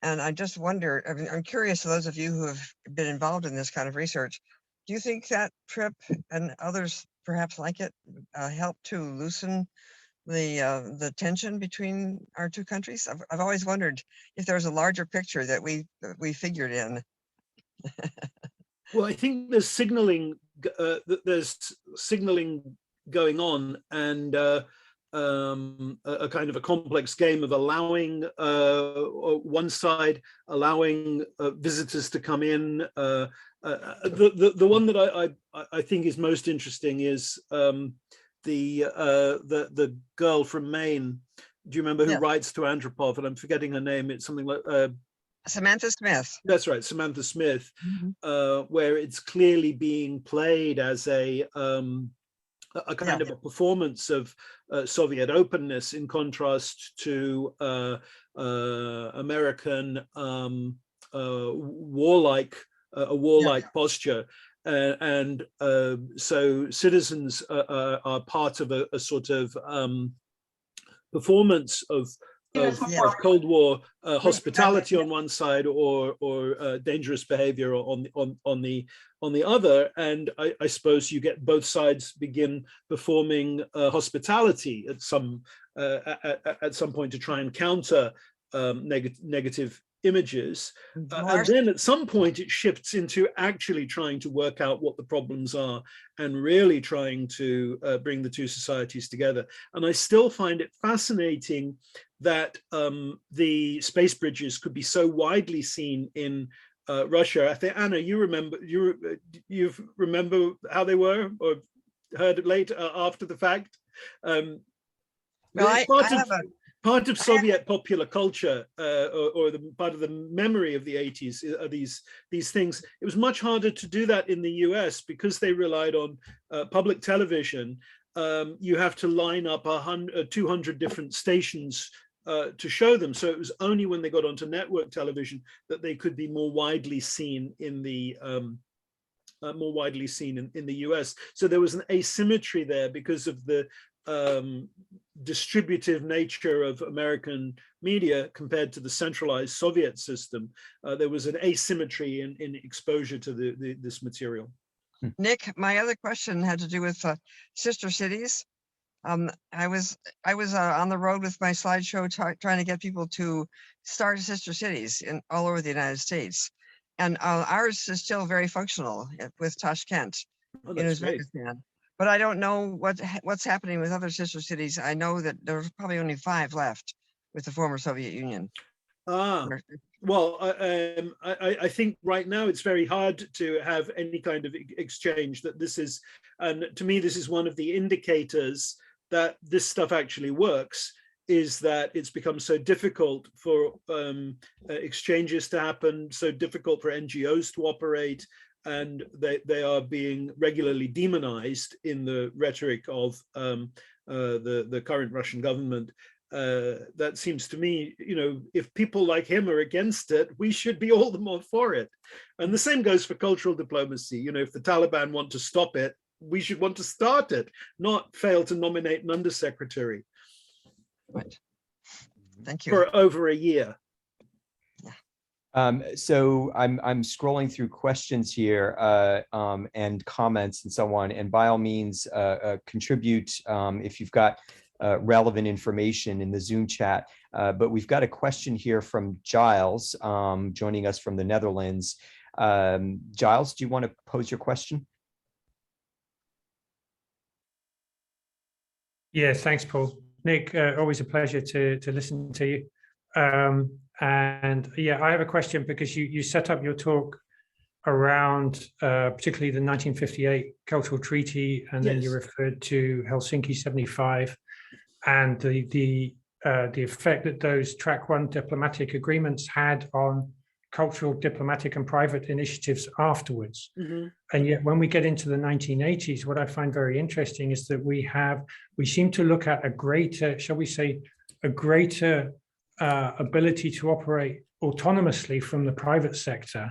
And I just wonder, I'm curious, to those of you who have been involved in this kind of research, do you think that trip and others perhaps like it helped to loosen the tension between our two countries? I've always wondered if there's a larger picture that we figured in. Well, I think there's signaling. There's signaling going on, and a kind of a complex game of allowing one side, allowing visitors to come in. The one that I think is most interesting is the girl from Maine. Do you remember who writes to Andropov? And I'm forgetting her name. It's something like Samantha Smith. That's right, Samantha Smith, where it's clearly being played as a kind of a performance of Soviet openness in contrast to American warlike posture. So citizens are part of a sort of performance of Cold War hospitality on one side, or dangerous behavior on the other, and I suppose you get both sides begin performing hospitality at some point to try and counter negative images, and then at some point it shifts into actually trying to work out what the problems are and really trying to bring the two societies together. And I still find it fascinating that the space bridges could be so widely seen in Russia. I think, Anna, you remember how they were, or heard it later after the fact. Well, part of Soviet popular culture, or the part of the memory of the 80s, are these things. It was much harder to do that in the US because they relied on public television. You have to line up 200 different stations to show them. So it was only when they got onto network television that they could be more widely seen in the in the US. So there was an asymmetry there because of the distributive nature of American media compared to the centralized Soviet system. There was an asymmetry in exposure to this material. Nick, my other question had to do with sister cities. I was on the road with my slideshow trying to get people to start sister cities all over the United States. And ours is still very functional with Tashkent in Uzbekistan. But I don't know what's happening with other sister cities. I know that there's probably only 5 left with the former Soviet Union. Well, I think right now it's very hard to have any kind of exchange. That this is, and to me, this is one of the indicators that this stuff actually works, is that it's become so difficult for exchanges to happen, so difficult for NGOs to operate, and they are being regularly demonized in the rhetoric of the current Russian government. That seems to me, if people like him are against it, we should be all the more for it. And the same goes for cultural diplomacy. If the Taliban want to stop it, we should want to start it, not fail to nominate an undersecretary. Right. Thank you. For over a year. So I'm scrolling through questions here and comments and so on, and by all means contribute if you've got relevant information in the Zoom chat. But we've got a question here from Giles joining us from the Netherlands. Giles, do you want to pose your question? Yes, thanks, Paul. Nick, always a pleasure to listen to you. And yeah, I have a question because you set up your talk around particularly the 1958 Cultural Treaty, and then you referred to Helsinki 75 and the effect that those Track 1 diplomatic agreements had on cultural, diplomatic, and private initiatives afterwards. Mm-hmm. And yet when we get into the 1980s, what I find very interesting is that we seem to look at a greater, shall we say, a greater ability to operate autonomously from the private sector.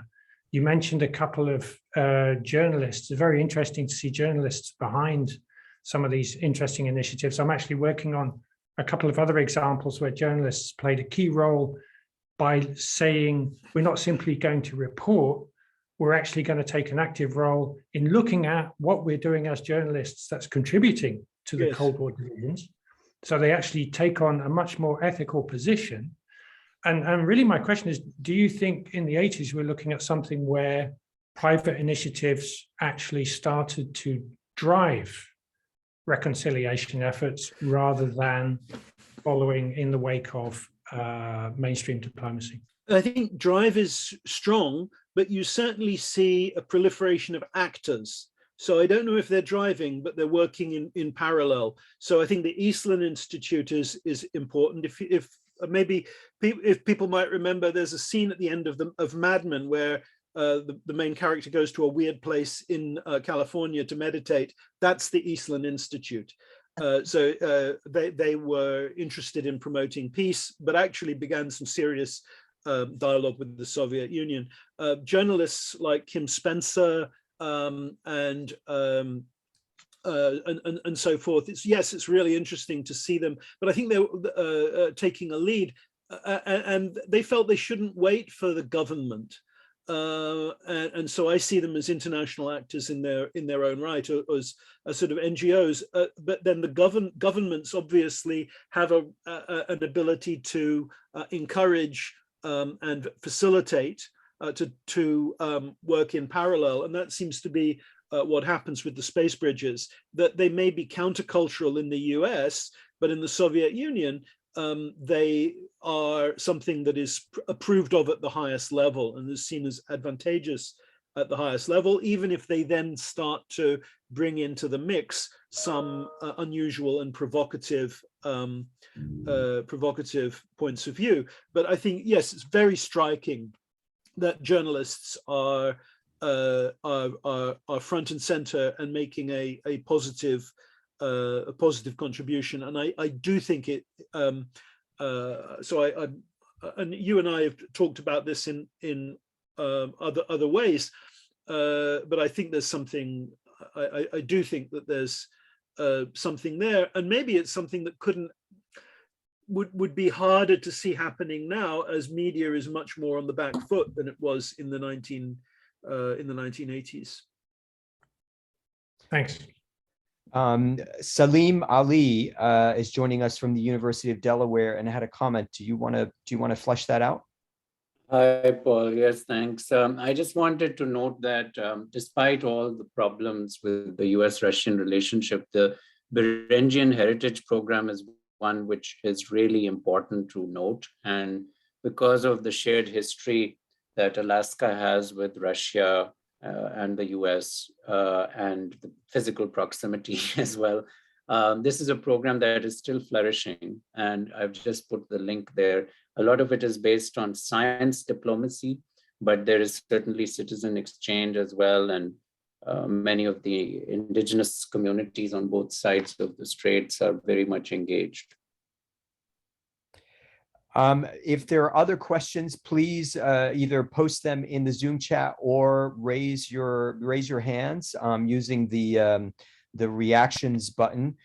You mentioned a couple of journalists. It's very interesting to see journalists behind some of these interesting initiatives. I'm actually working on a couple of other examples where journalists played a key role by saying, we're not simply going to report, we're actually going to take an active role in looking at what we're doing as journalists that's contributing to the Cold War divisions. So they actually take on a much more ethical position. And really my question is, do you think in the 80s we're looking at something where private initiatives actually started to drive reconciliation efforts rather than following in the wake of mainstream diplomacy? I think drive is strong, but you certainly see a proliferation of actors. So I don't know if they're driving, but they're working in parallel. So I think the Eastland Institute is important. If maybe if people might remember, there's a scene at the end of Mad Men where the main character goes to a weird place in California to meditate. That's the Eastland Institute. So they were interested in promoting peace, but actually began some serious dialogue with the Soviet Union. Journalists like Kim Spencer and so forth. It's really interesting to see them, but I think they're taking a lead, and they felt they shouldn't wait for the government. And so I see them as international actors in their own right, or as sort of NGOs. But then the governments obviously have an ability to encourage and facilitate to work in parallel, and that seems to be what happens with the space bridges. That they may be countercultural in the US, but in the Soviet Union, they are something that is approved of at the highest level and is seen as advantageous at the highest level, even if they then start to bring into the mix some unusual and provocative points of view. But I think, yes, it's very striking that journalists are front and center and making a positive contribution. And I do think it. So and you and I have talked about this in other ways, but I think there's something. I do think that there's something there, and maybe it's something that would be harder to see happening now, as media is much more on the back foot than it was in the 1980s. Thanks. Salim Ali is joining us from the University of Delaware and had a comment. Do you want to flesh that out? Hi, Paul. Yes, thanks. I just wanted to note that despite all the problems with the US-Russian relationship, the Berengian Heritage Program is one which is really important to note. And because of the shared history that Alaska has with Russia and the US and the physical proximity as well, this is a program that is still flourishing. And I've just put the link there. A lot of it is based on science diplomacy, but there is certainly citizen exchange as well. And many of the indigenous communities on both sides of the straits are very much engaged. If there are other questions, please either post them in the Zoom chat or raise your hands using the reactions button.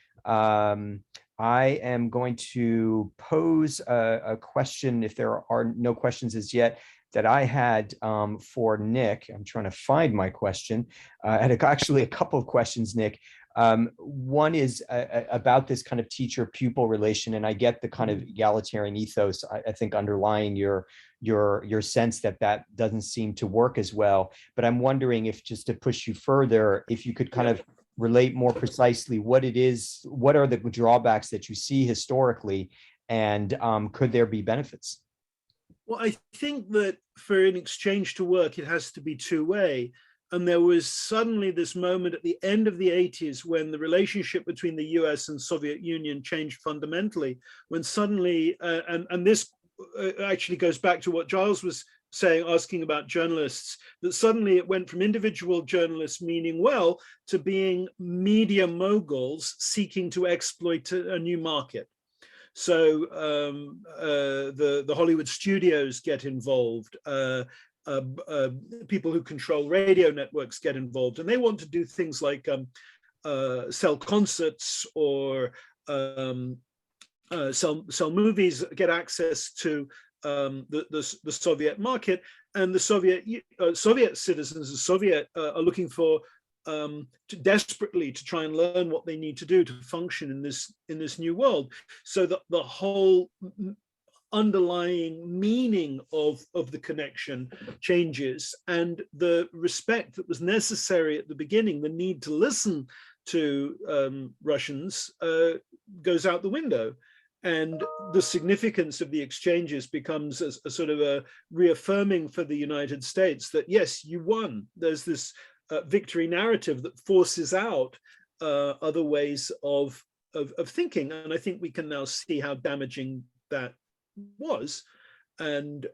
I am going to pose a question, if there are no questions as yet, that I had for Nick. I'm trying to find my question. I had actually a couple of questions, Nick. One is about this kind of teacher-pupil relation, and I get the kind of egalitarian ethos, I think, underlying your sense that that doesn't seem to work as well. But I'm wondering if, just to push you further, if you could kind of relate more precisely what it is, what are the drawbacks that you see historically, and could there be benefits? Well, I think that for an exchange to work, it has to be two-way. And there was suddenly this moment at the end of the 80s when the relationship between the US and Soviet Union changed fundamentally, when suddenly, and this actually goes back to what Giles was saying, asking about journalists, that suddenly it went from individual journalists meaning well to being media moguls seeking to exploit a new market. So the Hollywood studios get involved, people who control radio networks get involved, and they want to do things like sell concerts or sell movies, get access to the Soviet market, and the Soviet citizens, the Soviet are looking for desperately to try and learn what they need to do to function in this new world. So that the whole underlying meaning of the connection changes, and the respect that was necessary at the beginning, the need to listen to Russians, goes out the window. And the significance of the exchanges becomes a sort of a reaffirming for the United States that, yes, you won. There's this victory narrative that forces out other ways of thinking. And I think we can now see how damaging that was. And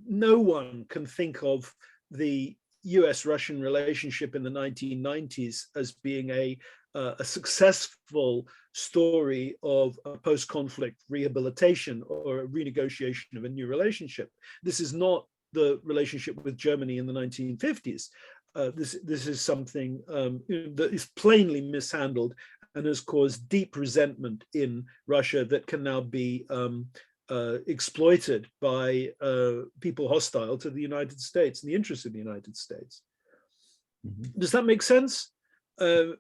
no one can think of the US-Russian relationship in the 1990s as being a successful story of a post-conflict rehabilitation or a renegotiation of a new relationship. This is not the relationship with Germany in the 1950s. This is something that is plainly mishandled and has caused deep resentment in Russia that can now be exploited by people hostile to the United States and the interests of the United States. Mm-hmm. Does that make sense? Yep.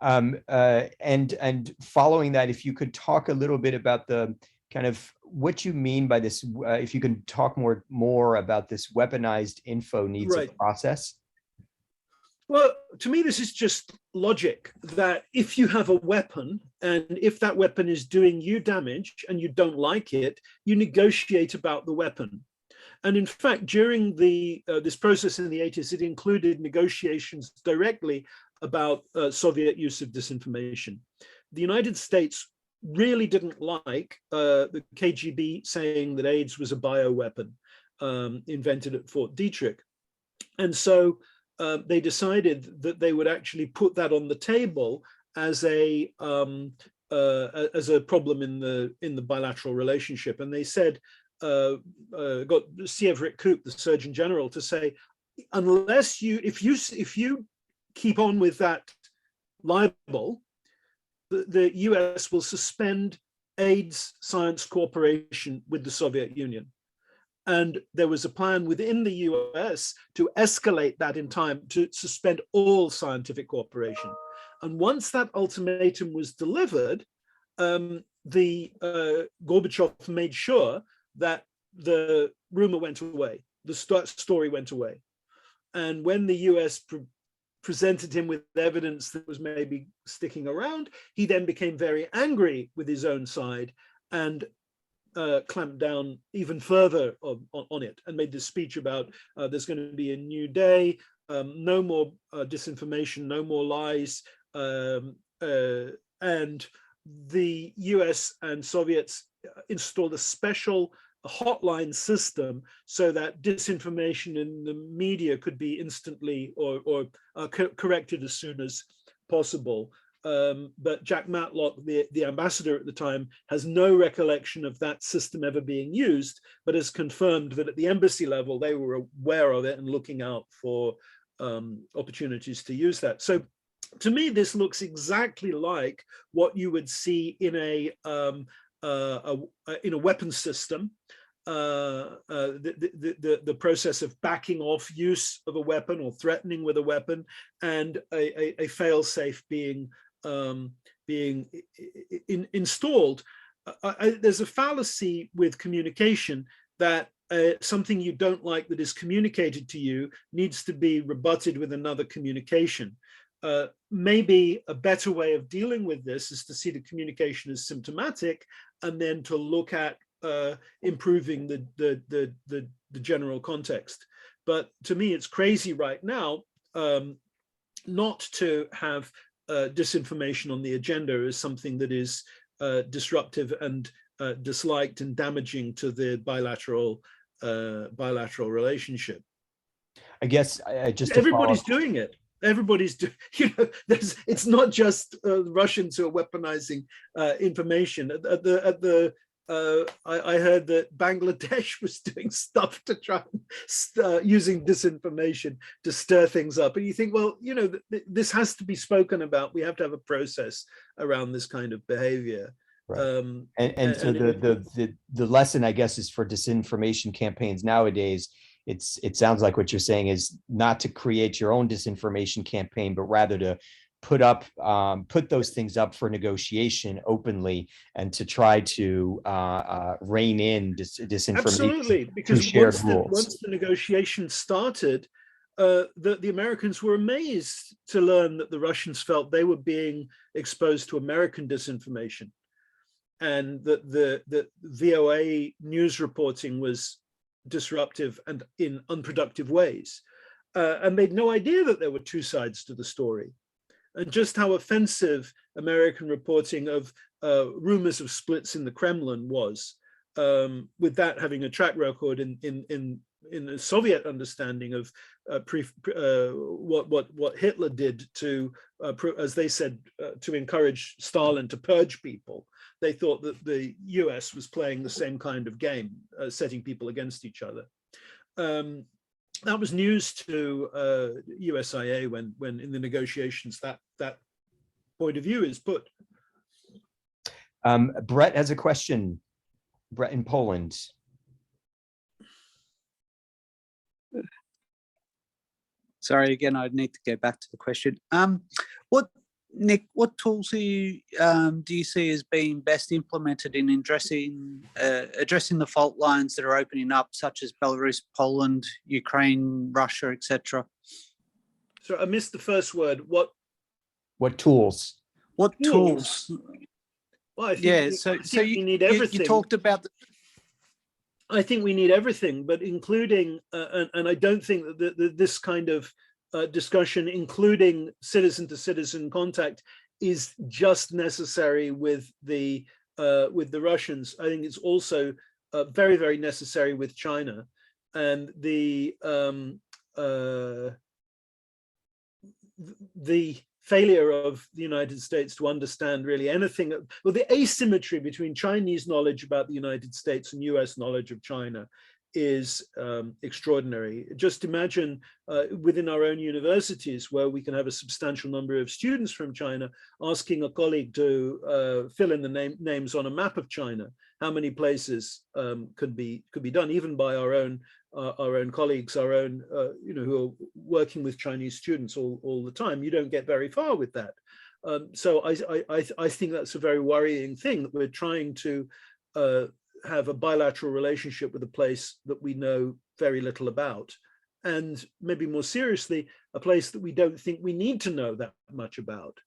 And following that, if you could talk a little bit about the kind of what you mean by this, if you can talk more about this weaponized info needs a process. Well, to me, this is just logic that if you have a weapon and if that weapon is doing you damage and you don't like it, you negotiate about the weapon. And in fact, during this process in the 80s, it included negotiations directly about Soviet use of disinformation. The United States really didn't like the KGB saying that AIDS was a bioweapon invented at Fort Detrick. And so they decided that they would actually put that on the table as a problem in the bilateral relationship. And they said, got Sieverick Koop, the Surgeon General, to say, unless if you keep on with that libel, the US will suspend AIDS science cooperation with the Soviet Union. And there was a plan within the US to escalate that in time to suspend all scientific cooperation. And once that ultimatum was delivered, Gorbachev made sure that the rumor went away, the story went away. And when the US presented him with evidence that was maybe sticking around, he then became very angry with his own side and clamped down even further on it and made this speech about there's going to be a new day, no more disinformation, no more lies. And the US and Soviets installed a special hotline system so that disinformation in the media could be instantly or corrected as soon as possible. But Jack Matlock, the ambassador at the time, has no recollection of that system ever being used, but has confirmed that at the embassy level, they were aware of it and looking out for opportunities to use that. So to me, this looks exactly like what you would see in a weapons system. the process of backing off use of a weapon or threatening with a weapon, and a fail-safe being installed. There's a fallacy with communication that something you don't like that is communicated to you needs to be rebutted with another communication. Maybe a better way of dealing with this is to see the communication as symptomatic, and then to look at improving the general context. But to me, it's crazy right now not to have disinformation on the agenda as something that is disruptive and disliked and damaging to the bilateral relationship. I guess just everybody's doing it. Everybody's doing, it's not just Russians who are weaponizing information. I heard that Bangladesh was doing stuff to try and using disinformation to stir things up. And you think, well, this has to be spoken about. We have to have a process around this kind of behavior. Right. So the lesson, I guess, is for disinformation campaigns nowadays. It sounds like what you're saying is not to create your own disinformation campaign, but rather to put those things up for negotiation openly, and to try to rein in disinformation. Absolutely, because once the negotiation started, the Americans were amazed to learn that the Russians felt they were being exposed to American disinformation, and that the VOA news reporting was disruptive and in unproductive ways, and they'd no idea that there were two sides to the story. And just how offensive American reporting of rumors of splits in the Kremlin was, with that having a track record in the Soviet understanding of what Hitler did to, as they said, to encourage Stalin to purge people. They thought that the US was playing the same kind of game, setting people against each other. That was news to USIA when in the negotiations that point of view is put. Brett has a question. Brett in Poland. Sorry, again, I'd need to go back to the question. Nick, what tools do you see as being best implemented in addressing the fault lines that are opening up, such as Belarus, Poland, Ukraine, Russia, etc.? So I missed the first word. What tools? What tools? Well, I think we need everything. You talked about. I think we need everything, but including, and I don't think that this kind of discussion, including citizen-to-citizen contact, is just necessary with the Russians. I think it's also very, very necessary with China, and the failure of the United States to understand really anything. Well, the asymmetry between Chinese knowledge about the United States and US knowledge of China is extraordinary. Just imagine within our own universities, where we can have a substantial number of students from China, asking a colleague to fill in the names on a map of China, how many places could be done, even by our own colleagues, our own who are working with Chinese students all the time. You don't get very far with that. So I think that's a very worrying thing, that we're trying to have a bilateral relationship with a place that we know very little about, and maybe more seriously, a place that we don't think we need to know that much about.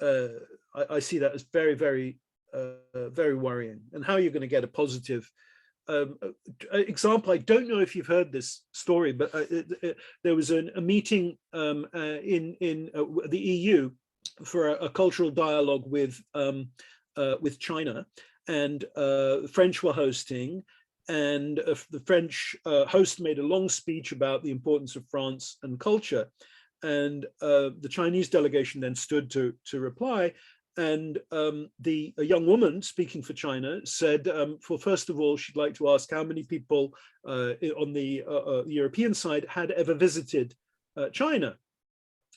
I see that as very, very, very worrying. And how you're going to get a positive example, I don't know if you've heard this story, but there was a meeting in the EU for a cultural dialogue with China, and the French were hosting, and the French host made a long speech about the importance of France and culture, and the Chinese delegation then stood to reply, and a young woman speaking for China said, first of all, she'd like to ask how many people on the European side had ever visited China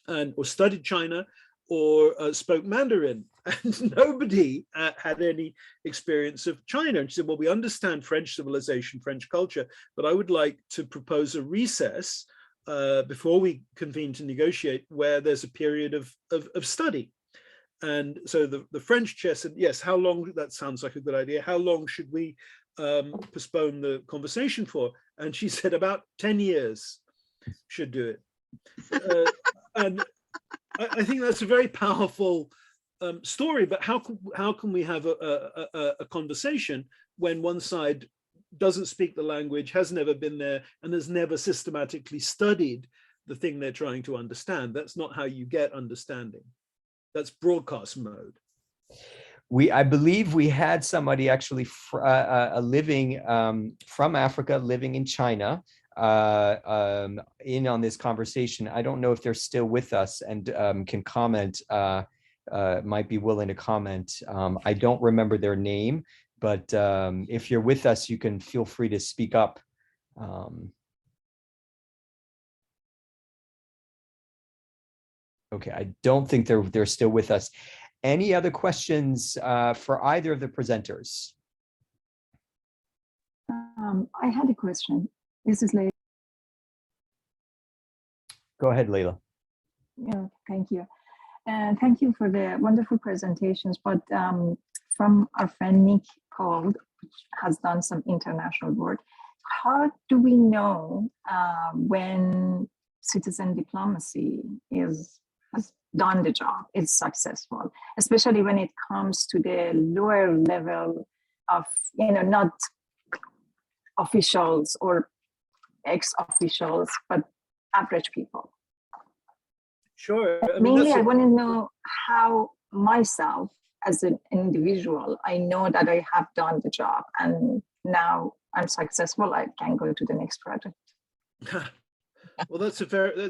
or studied China, or spoke Mandarin, and nobody had any experience of China. And she said, well, we understand French civilization, French culture, but I would like to propose a recess before we convene to negotiate, where there's a period of study. And so the French chair said, yes, how long? That sounds like a good idea. How long should we postpone the conversation for? And she said about 10 years should do it. And I think that's a very powerful story, but how can we have a conversation when one side doesn't speak the language, has never been there, and has never systematically studied the thing they're trying to understand? That's not how you get understanding. That's broadcast mode. I believe we had somebody actually living from Africa, living in China, in on this conversation. I don't know if they're still with us and can comment, might be willing to comment. I don't remember their name, but if you're with us, you can feel free to speak up. Okay, I don't think they're still with us. Any other questions for either of the presenters? I had a question. This is Leila. Go ahead, Leila. Yeah, thank you. And thank you for the wonderful presentations. But from our friend Nick Cole, which has done some international work, how do we know when citizen diplomacy has done the job, is successful, especially when it comes to the lower level of, not officials or ex-officials, but average people? Sure. Mainly, I want to know how myself as an individual, I know that I have done the job and now I'm successful, I can go to the next project. Well, that's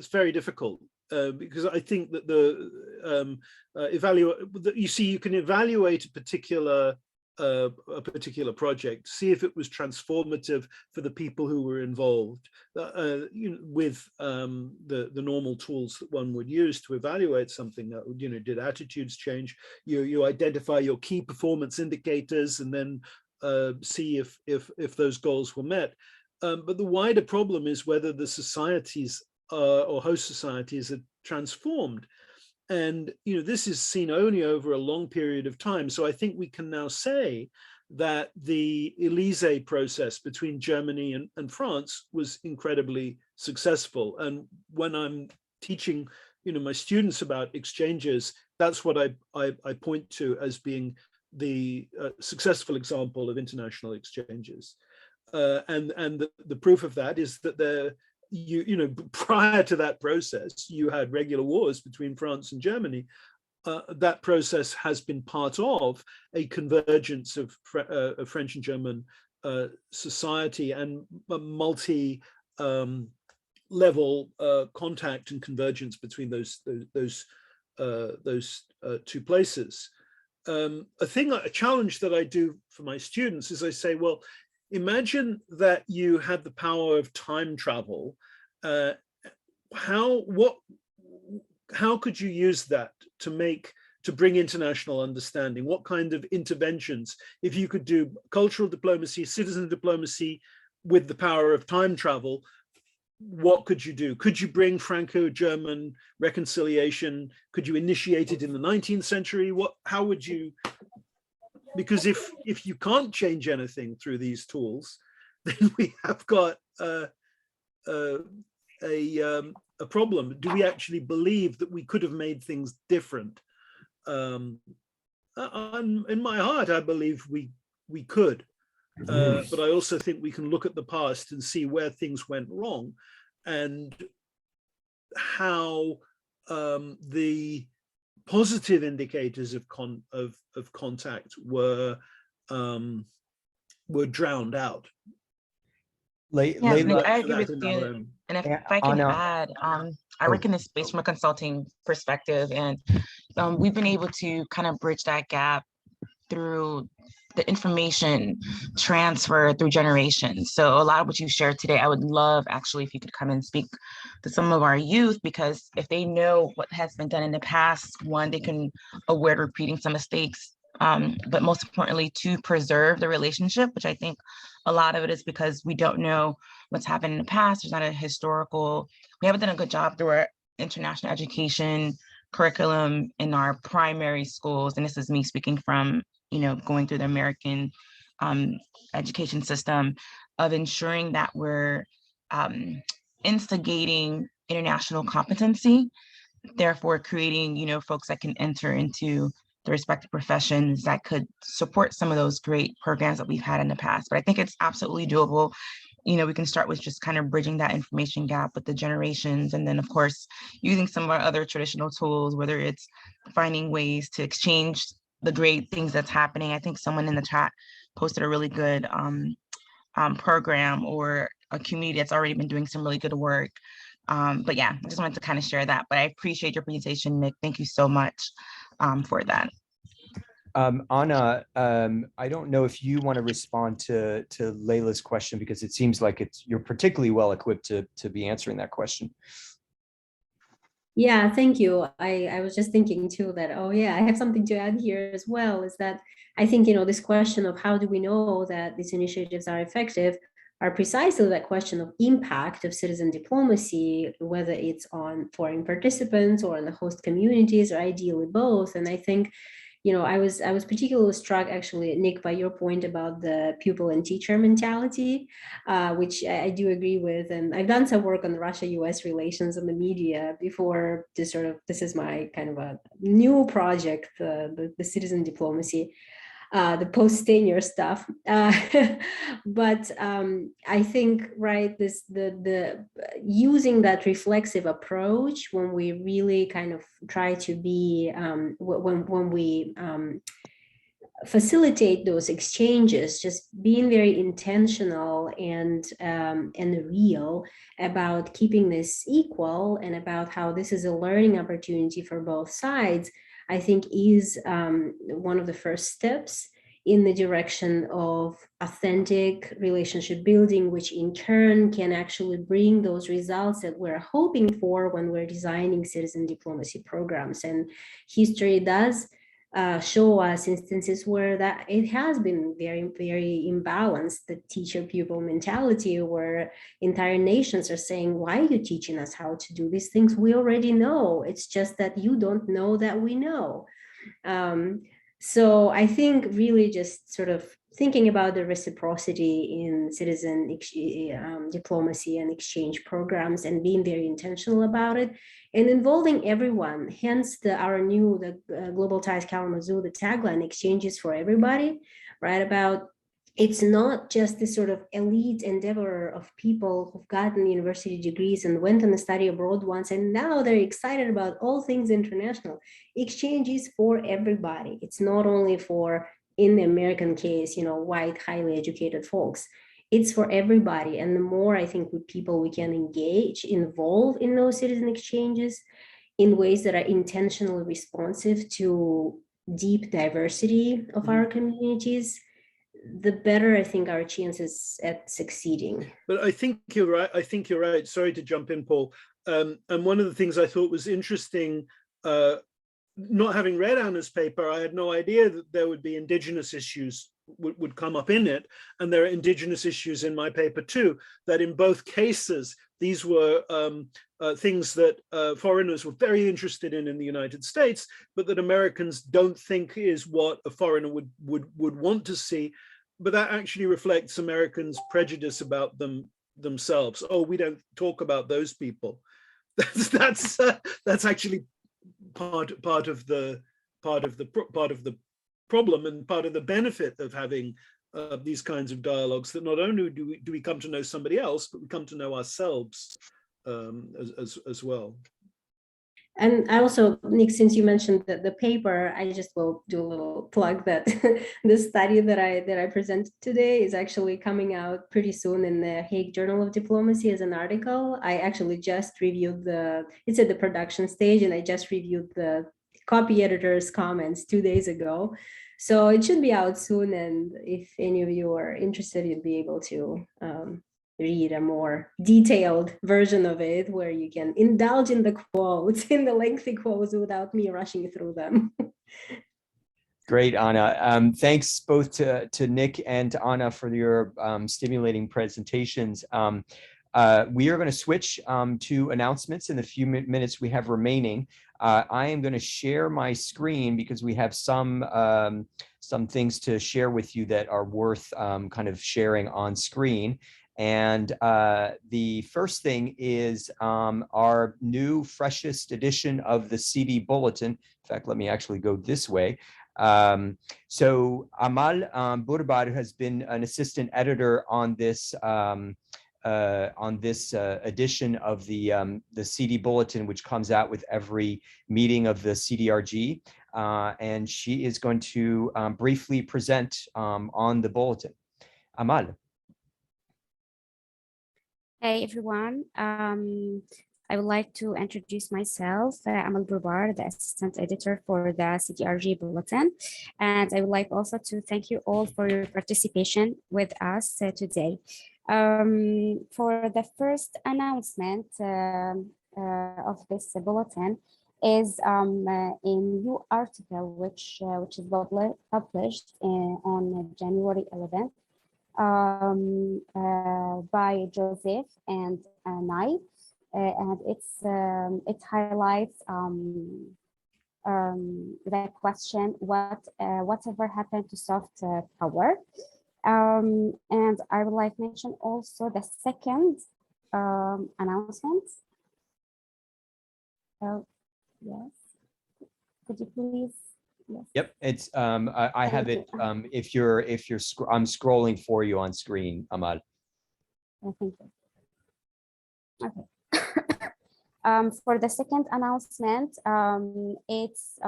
very difficult because I think that you can evaluate a particular project, see if it was transformative for the people who were involved, with the normal tools that one would use to evaluate something. Did attitudes change? You identify your key performance indicators and then see if those goals were met. But the wider problem is whether the societies or host societies are transformed. And this is seen only over a long period of time. So I think we can now say that the Élysée process between Germany and France was incredibly successful. And when I'm teaching my students about exchanges, that's what I point to as being the successful example of international exchanges. And the proof of that is that prior to that process, you had regular wars between France and Germany. That process has been part of a convergence of French and German society and multi level contact and convergence between those two places. A challenge that I do for my students is I say, well, imagine that you had the power of time travel. How could you use that to bring international understanding? What kind of interventions, if you could do cultural diplomacy, citizen diplomacy with the power of time travel, what could you do? Could you bring Franco-German reconciliation? Could you initiate it in the 19th century? How would you? Because if you can't change anything through these tools, then we have got a problem. Do we actually believe that we could have made things different? In my heart, I believe we could, but I also think we can look at the past and see where things went wrong, and how the positive indicators of contact were drowned out. Yeah, Nick, I agree with you. And if I can add, I work in this space from a consulting perspective, and we've been able to kind of bridge that gap through the information transfer through generations. So a lot of what you shared today, I would love actually if you could come and speak to some of our youth, because if they know what has been done in the past, one, they can avoid repeating some mistakes, but most importantly, to preserve the relationship, which I think a lot of it is because we don't know what's happened in the past. There's not a historical, we haven't done a good job through our international education curriculum in our primary schools. And this is me speaking from, going through the American education system, of ensuring that we're instigating international competency, therefore creating, folks that can enter into the respective professions that could support some of those great programs that we've had in the past. But I think it's absolutely doable. We can start with just kind of bridging that information gap with the generations. And then, of course, using some of our other traditional tools, whether it's finding ways to exchange the great things that's happening. I think someone in the chat posted a really good program or a community that's already been doing some really good work. But yeah, I just wanted to kind of share that. But I appreciate your presentation, Nick. Thank you so much for that. Anna, I don't know if you want to respond to Layla's question, because it seems like you're particularly well equipped to be answering that question. Yeah, thank you. I was just thinking too that, oh yeah, I have something to add here as well, is that I think, this question of how do we know that these initiatives are effective are precisely that question of impact of citizen diplomacy, whether it's on foreign participants or on the host communities, or ideally both. And I think, I was particularly struck, actually, Nick, by your point about the pupil and teacher mentality, which I do agree with. And I've done some work on Russia-US relations and the media before. This is my kind of a new project, the citizen diplomacy, the post-tenure stuff. But I think, right, the using that reflexive approach when we really kind of try to be, when we facilitate those exchanges, just being very intentional and real about keeping this equal, and about how this is a learning opportunity for both sides, I think is one of the first steps in the direction of authentic relationship building, which in turn can actually bring those results that we're hoping for when we're designing citizen diplomacy programs. And history does show us instances where that it has been very, very imbalanced, the teacher-pupil mentality, where entire nations are saying, why are you teaching us how to do these things? We already know. It's just that you don't know that we know. So I think really just sort of thinking about the reciprocity in citizen diplomacy and exchange programs, and being very intentional about it, and involving everyone. Hence the Global Ties Kalamazoo, the tagline, exchanges for everybody, right? About it's not just this sort of elite endeavor of people who've gotten university degrees and went on a study abroad once, and now they're excited about all things international. Exchange is for everybody. It's not only for, in the American case, white, highly educated folks. It's for everybody. And the more, I think, with people we can involve in those citizen exchanges in ways that are intentionally responsive to deep diversity of our communities, the better, I think, our chances at succeeding. But I think you're right. Sorry to jump in, Paul. And one of the things I thought was interesting, not having read Anna's paper, I had no idea that there would be indigenous issues would come up in it. And there are indigenous issues in my paper too, that in both cases, these were things that foreigners were very interested in the United States, but that Americans don't think is what a foreigner would want to see. But that actually reflects Americans' prejudice about themselves. Oh, we don't talk about those people. That's actually part of the problem, and part of the benefit of having these kinds of dialogues, that not only do we come to know somebody else, but we come to know ourselves as well. And I also, Nick, since you mentioned the paper, I just will do a little plug that the study that I presented today is actually coming out pretty soon in the Hague Journal of Diplomacy as an article. I actually just reviewed it's at the production stage, and I just reviewed the copy editor's comments 2 days ago. So it should be out soon. And if any of you are interested, you'll be able to read a more detailed version of it where you can indulge in the quotes, in the lengthy quotes without me rushing through them. Great, Anna. Thanks both to Nick and to Anna for your stimulating presentations. We are going to switch to announcements in the few minutes we have remaining. I am going to share my screen because we have some things to share with you that are worth kind of sharing on screen. And the first thing is our new, freshest edition of the CD Bulletin. In fact, let me actually go this way. So Amal Burbar has been an assistant editor on this edition of the CD Bulletin, which comes out with every meeting of the CDRG, and she is going to briefly present on the bulletin. Amal. Hey everyone, I would like to introduce myself. Amal Burbar, the assistant editor for the CDRG Bulletin. And I would like also to thank you all for your participation with us today. For the first announcement of this bulletin is a new article which is published on January 11th. By Joseph and Nye, and it highlights the question whatever happened to soft power, and I would like to mention also the second announcement. Yes, could you please? Yes. Yep, it's I have it. If you're I'm scrolling for you on screen, Amal. Thank you. Okay. For the second announcement, it's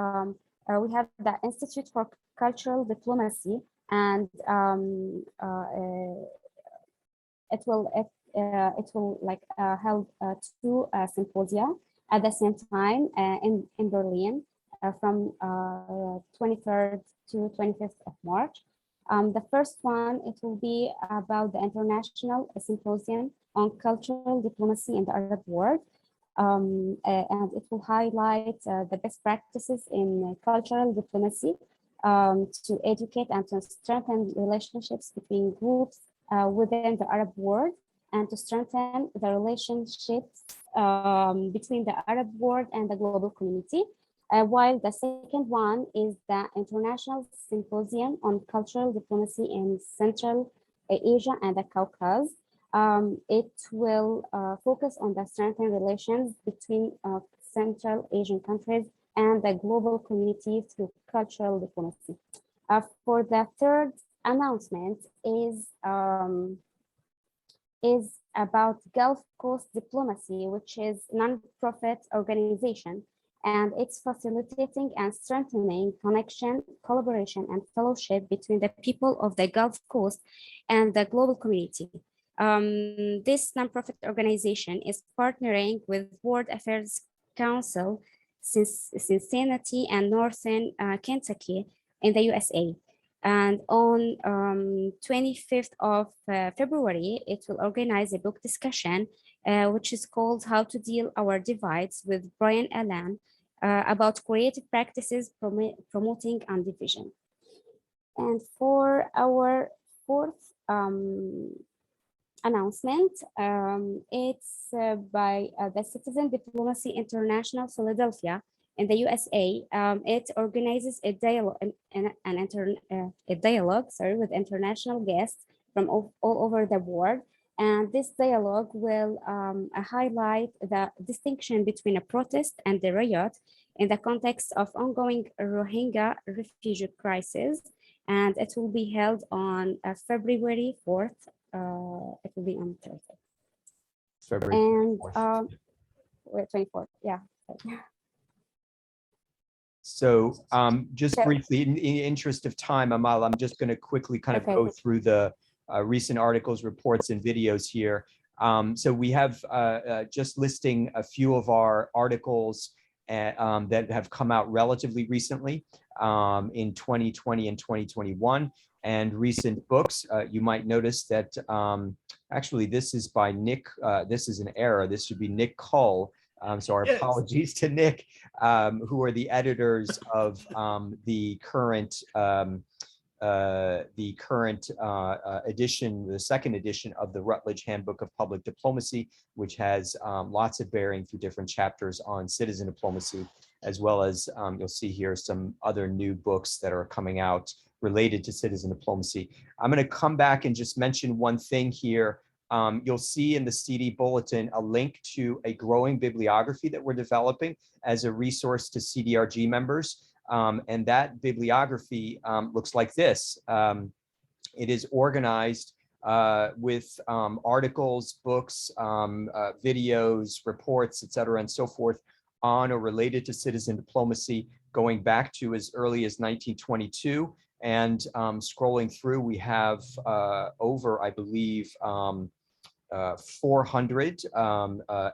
we have the Institute for Cultural Diplomacy, and it will like held two symposia at the same time in Berlin. From 23rd to 25th of March. The first one, it will be about the International Symposium on Cultural Diplomacy in the Arab World. And it will highlight the best practices in cultural diplomacy to educate and to strengthen relationships between groups within the Arab world, and to strengthen the relationships between the Arab world and the global community. While the second one is the International Symposium on Cultural Diplomacy in Central Asia and the Caucasus. It will focus on the strengthened relations between Central Asian countries and the global community through cultural diplomacy. For the third announcement is about Gulf Coast Diplomacy, which is a non-profit organization, and it's facilitating and strengthening connection, collaboration, and fellowship between the people of the Gulf Coast and the global community. This nonprofit organization is partnering with World Affairs Council, Cincinnati, and Northern Kentucky in the USA. And on 25th of February, it will organize a book discussion, which is called How to Deal Our Divides with Brian Allen, about creative practices promoting undivision. And for our fourth announcement, it's by the Citizen Diplomacy International Philadelphia in the USA. It organizes a dialogue, with international guests from all over the world. And this dialogue will highlight the distinction between a protest and a riot in the context of ongoing Rohingya refugee crisis. And it will be held on February 4th. It will be on Thursday. February and 24th. Yeah. So just briefly, in the interest of time, Amal, I'm just going to quickly kind of go through the recent articles, reports, and videos here. So we have just listing a few of our articles that have come out relatively recently. in 2020 and 2021. And recent books, you might notice that actually this is by Nick, this is an error, this should be Nick Cull. So our apologies to Nick, who are the editors of the current edition, the second edition of the Rutledge Handbook of Public Diplomacy, which has lots of bearing through different chapters on citizen diplomacy, as well as you'll see here some other new books that are coming out related to citizen diplomacy. I'm going to come back and just mention one thing here. You'll see in the CD bulletin a link to a growing bibliography that we're developing as a resource to CDRG members. And that bibliography looks like this. It is organized with articles, books, videos, reports, et cetera, and so forth on or related to citizen diplomacy, going back to as early as 1922. And scrolling through, we have over, I believe, 400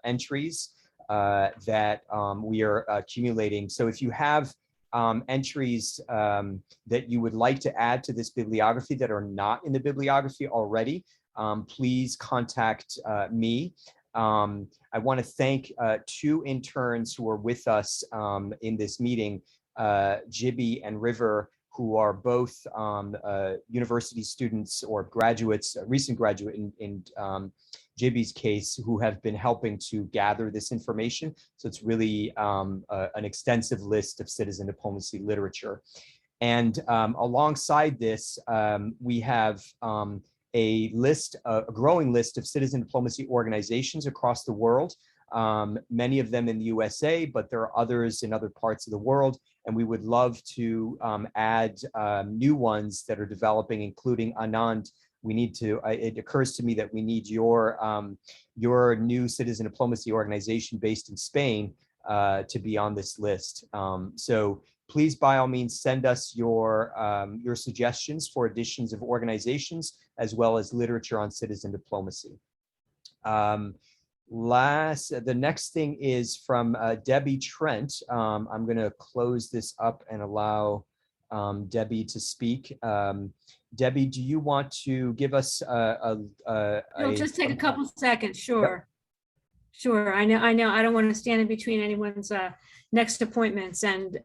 entries that we are accumulating. So if you have entries that you would like to add to this bibliography that are not in the bibliography already, please contact me. I want to thank two interns who are with us in this meeting, Jibby and River, who are both university students or graduates, recent graduate in Jibby's case, who have been helping to gather this information. So it's really an extensive list of citizen diplomacy literature. And alongside this, we have a growing list of citizen diplomacy organizations across the world, many of them in the USA, but there are others in other parts of the world. And we would love to add new ones that are developing, including Anand. We need to, it occurs to me that we need your new citizen diplomacy organization based in Spain to be on this list. So please, by all means, send us your suggestions for additions of organizations, as well as literature on citizen diplomacy. The next thing is from Debbie Trent. I'm going to close this up and allow Debbie to speak. Debbie, do you want to give us It'll just take a couple seconds. Sure. Yep. Sure. I know. I don't want to stand in between anyone's next appointments and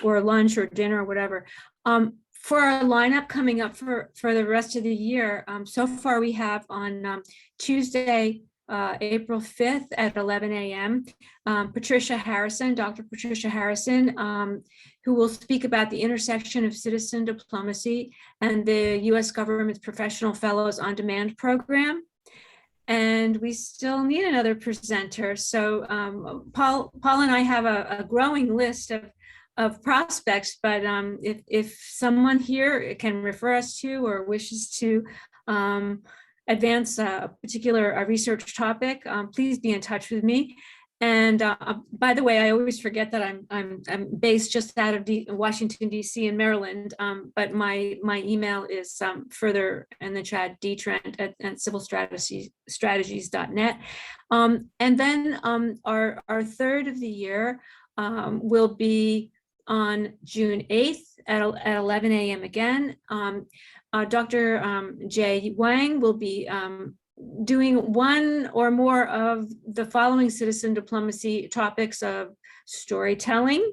or lunch or dinner or whatever. For our lineup coming up for the rest of the year, so far we have on Tuesday, April 5th at 11 a.m. Patricia Harrison, Dr. Patricia Harrison, who will speak about the intersection of citizen diplomacy and the U.S. government's Professional Fellows on Demand program. And we still need another presenter. So Paul and I have a growing list of prospects, but if someone here can refer us to or wishes to advance a particular research topic, please be in touch with me. And by the way, I always forget that I'm based just out of Washington, D.C. in Maryland, but my email is further in the chat, dtrent at civilstrategies.net. And then our third of the year will be on June 8th at 11 a.m. again. Dr. Jay Wang will be doing one or more of the following citizen diplomacy topics of storytelling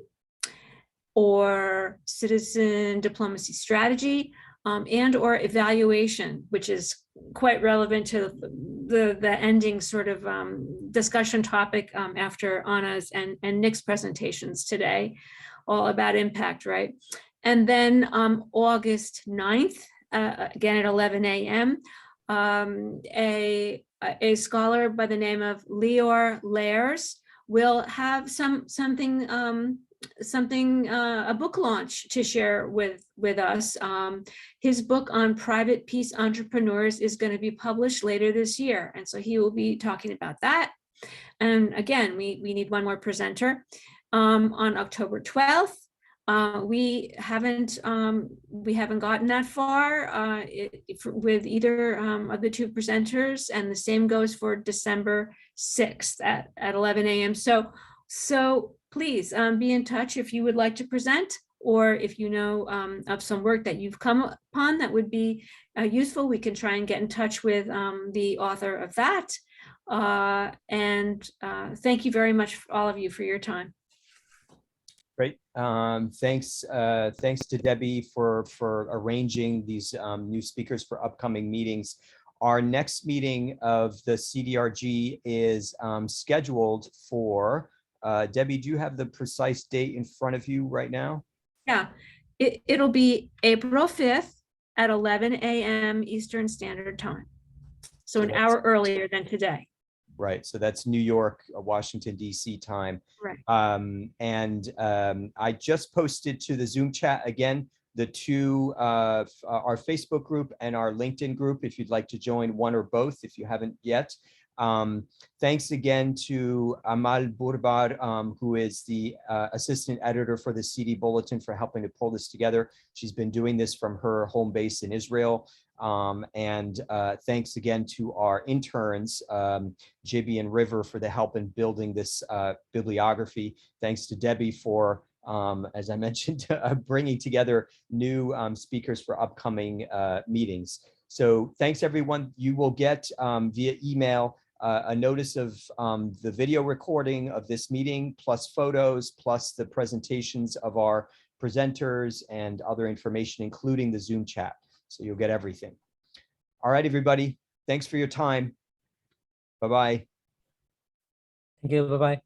or citizen diplomacy strategy and or evaluation, which is quite relevant to the ending sort of discussion topic after Anna's and Nick's presentations today, all about impact, right? And then August 9th, again at 11 a.m., a scholar by the name of Leor Lairs will have a book launch to share with us. His book on private peace entrepreneurs is going to be published later this year, and so he will be talking about that. And again, we need one more presenter on October 12th. We haven't gotten that far with either of the two presenters, and the same goes for December 6th at 11 a.m. So So please be in touch if you would like to present, or if you know of some work that you've come upon that would be useful, we can try and get in touch with the author of that. Thank you very much, all of you, for your time. Great. Thanks to Debbie for arranging these new speakers for upcoming meetings. Our next meeting of the CDRG is scheduled for, Debbie, do you have the precise date in front of you right now? Yeah, it'll be April 5th at 11 a.m. Eastern Standard Time. So an hour earlier than today. Right, so that's New York, Washington, D.C. time. Right. I just posted to the Zoom chat again, the two, our Facebook group and our LinkedIn group, if you'd like to join one or both, if you haven't yet. Thanks again to Amal Burbar, who is the assistant editor for the CD Bulletin, for helping to pull this together. She's been doing this from her home base in Israel. Thanks again to our interns, Jibby and River, for the help in building this bibliography. Thanks to Debbie for, as I mentioned, bringing together new speakers for upcoming meetings. So thanks, everyone. You will get via email a notice of the video recording of this meeting, plus photos, plus the presentations of our presenters and other information, including the Zoom chat. So you'll get everything. All right, everybody. Thanks for your time. Bye-bye. Thank you. Bye-bye.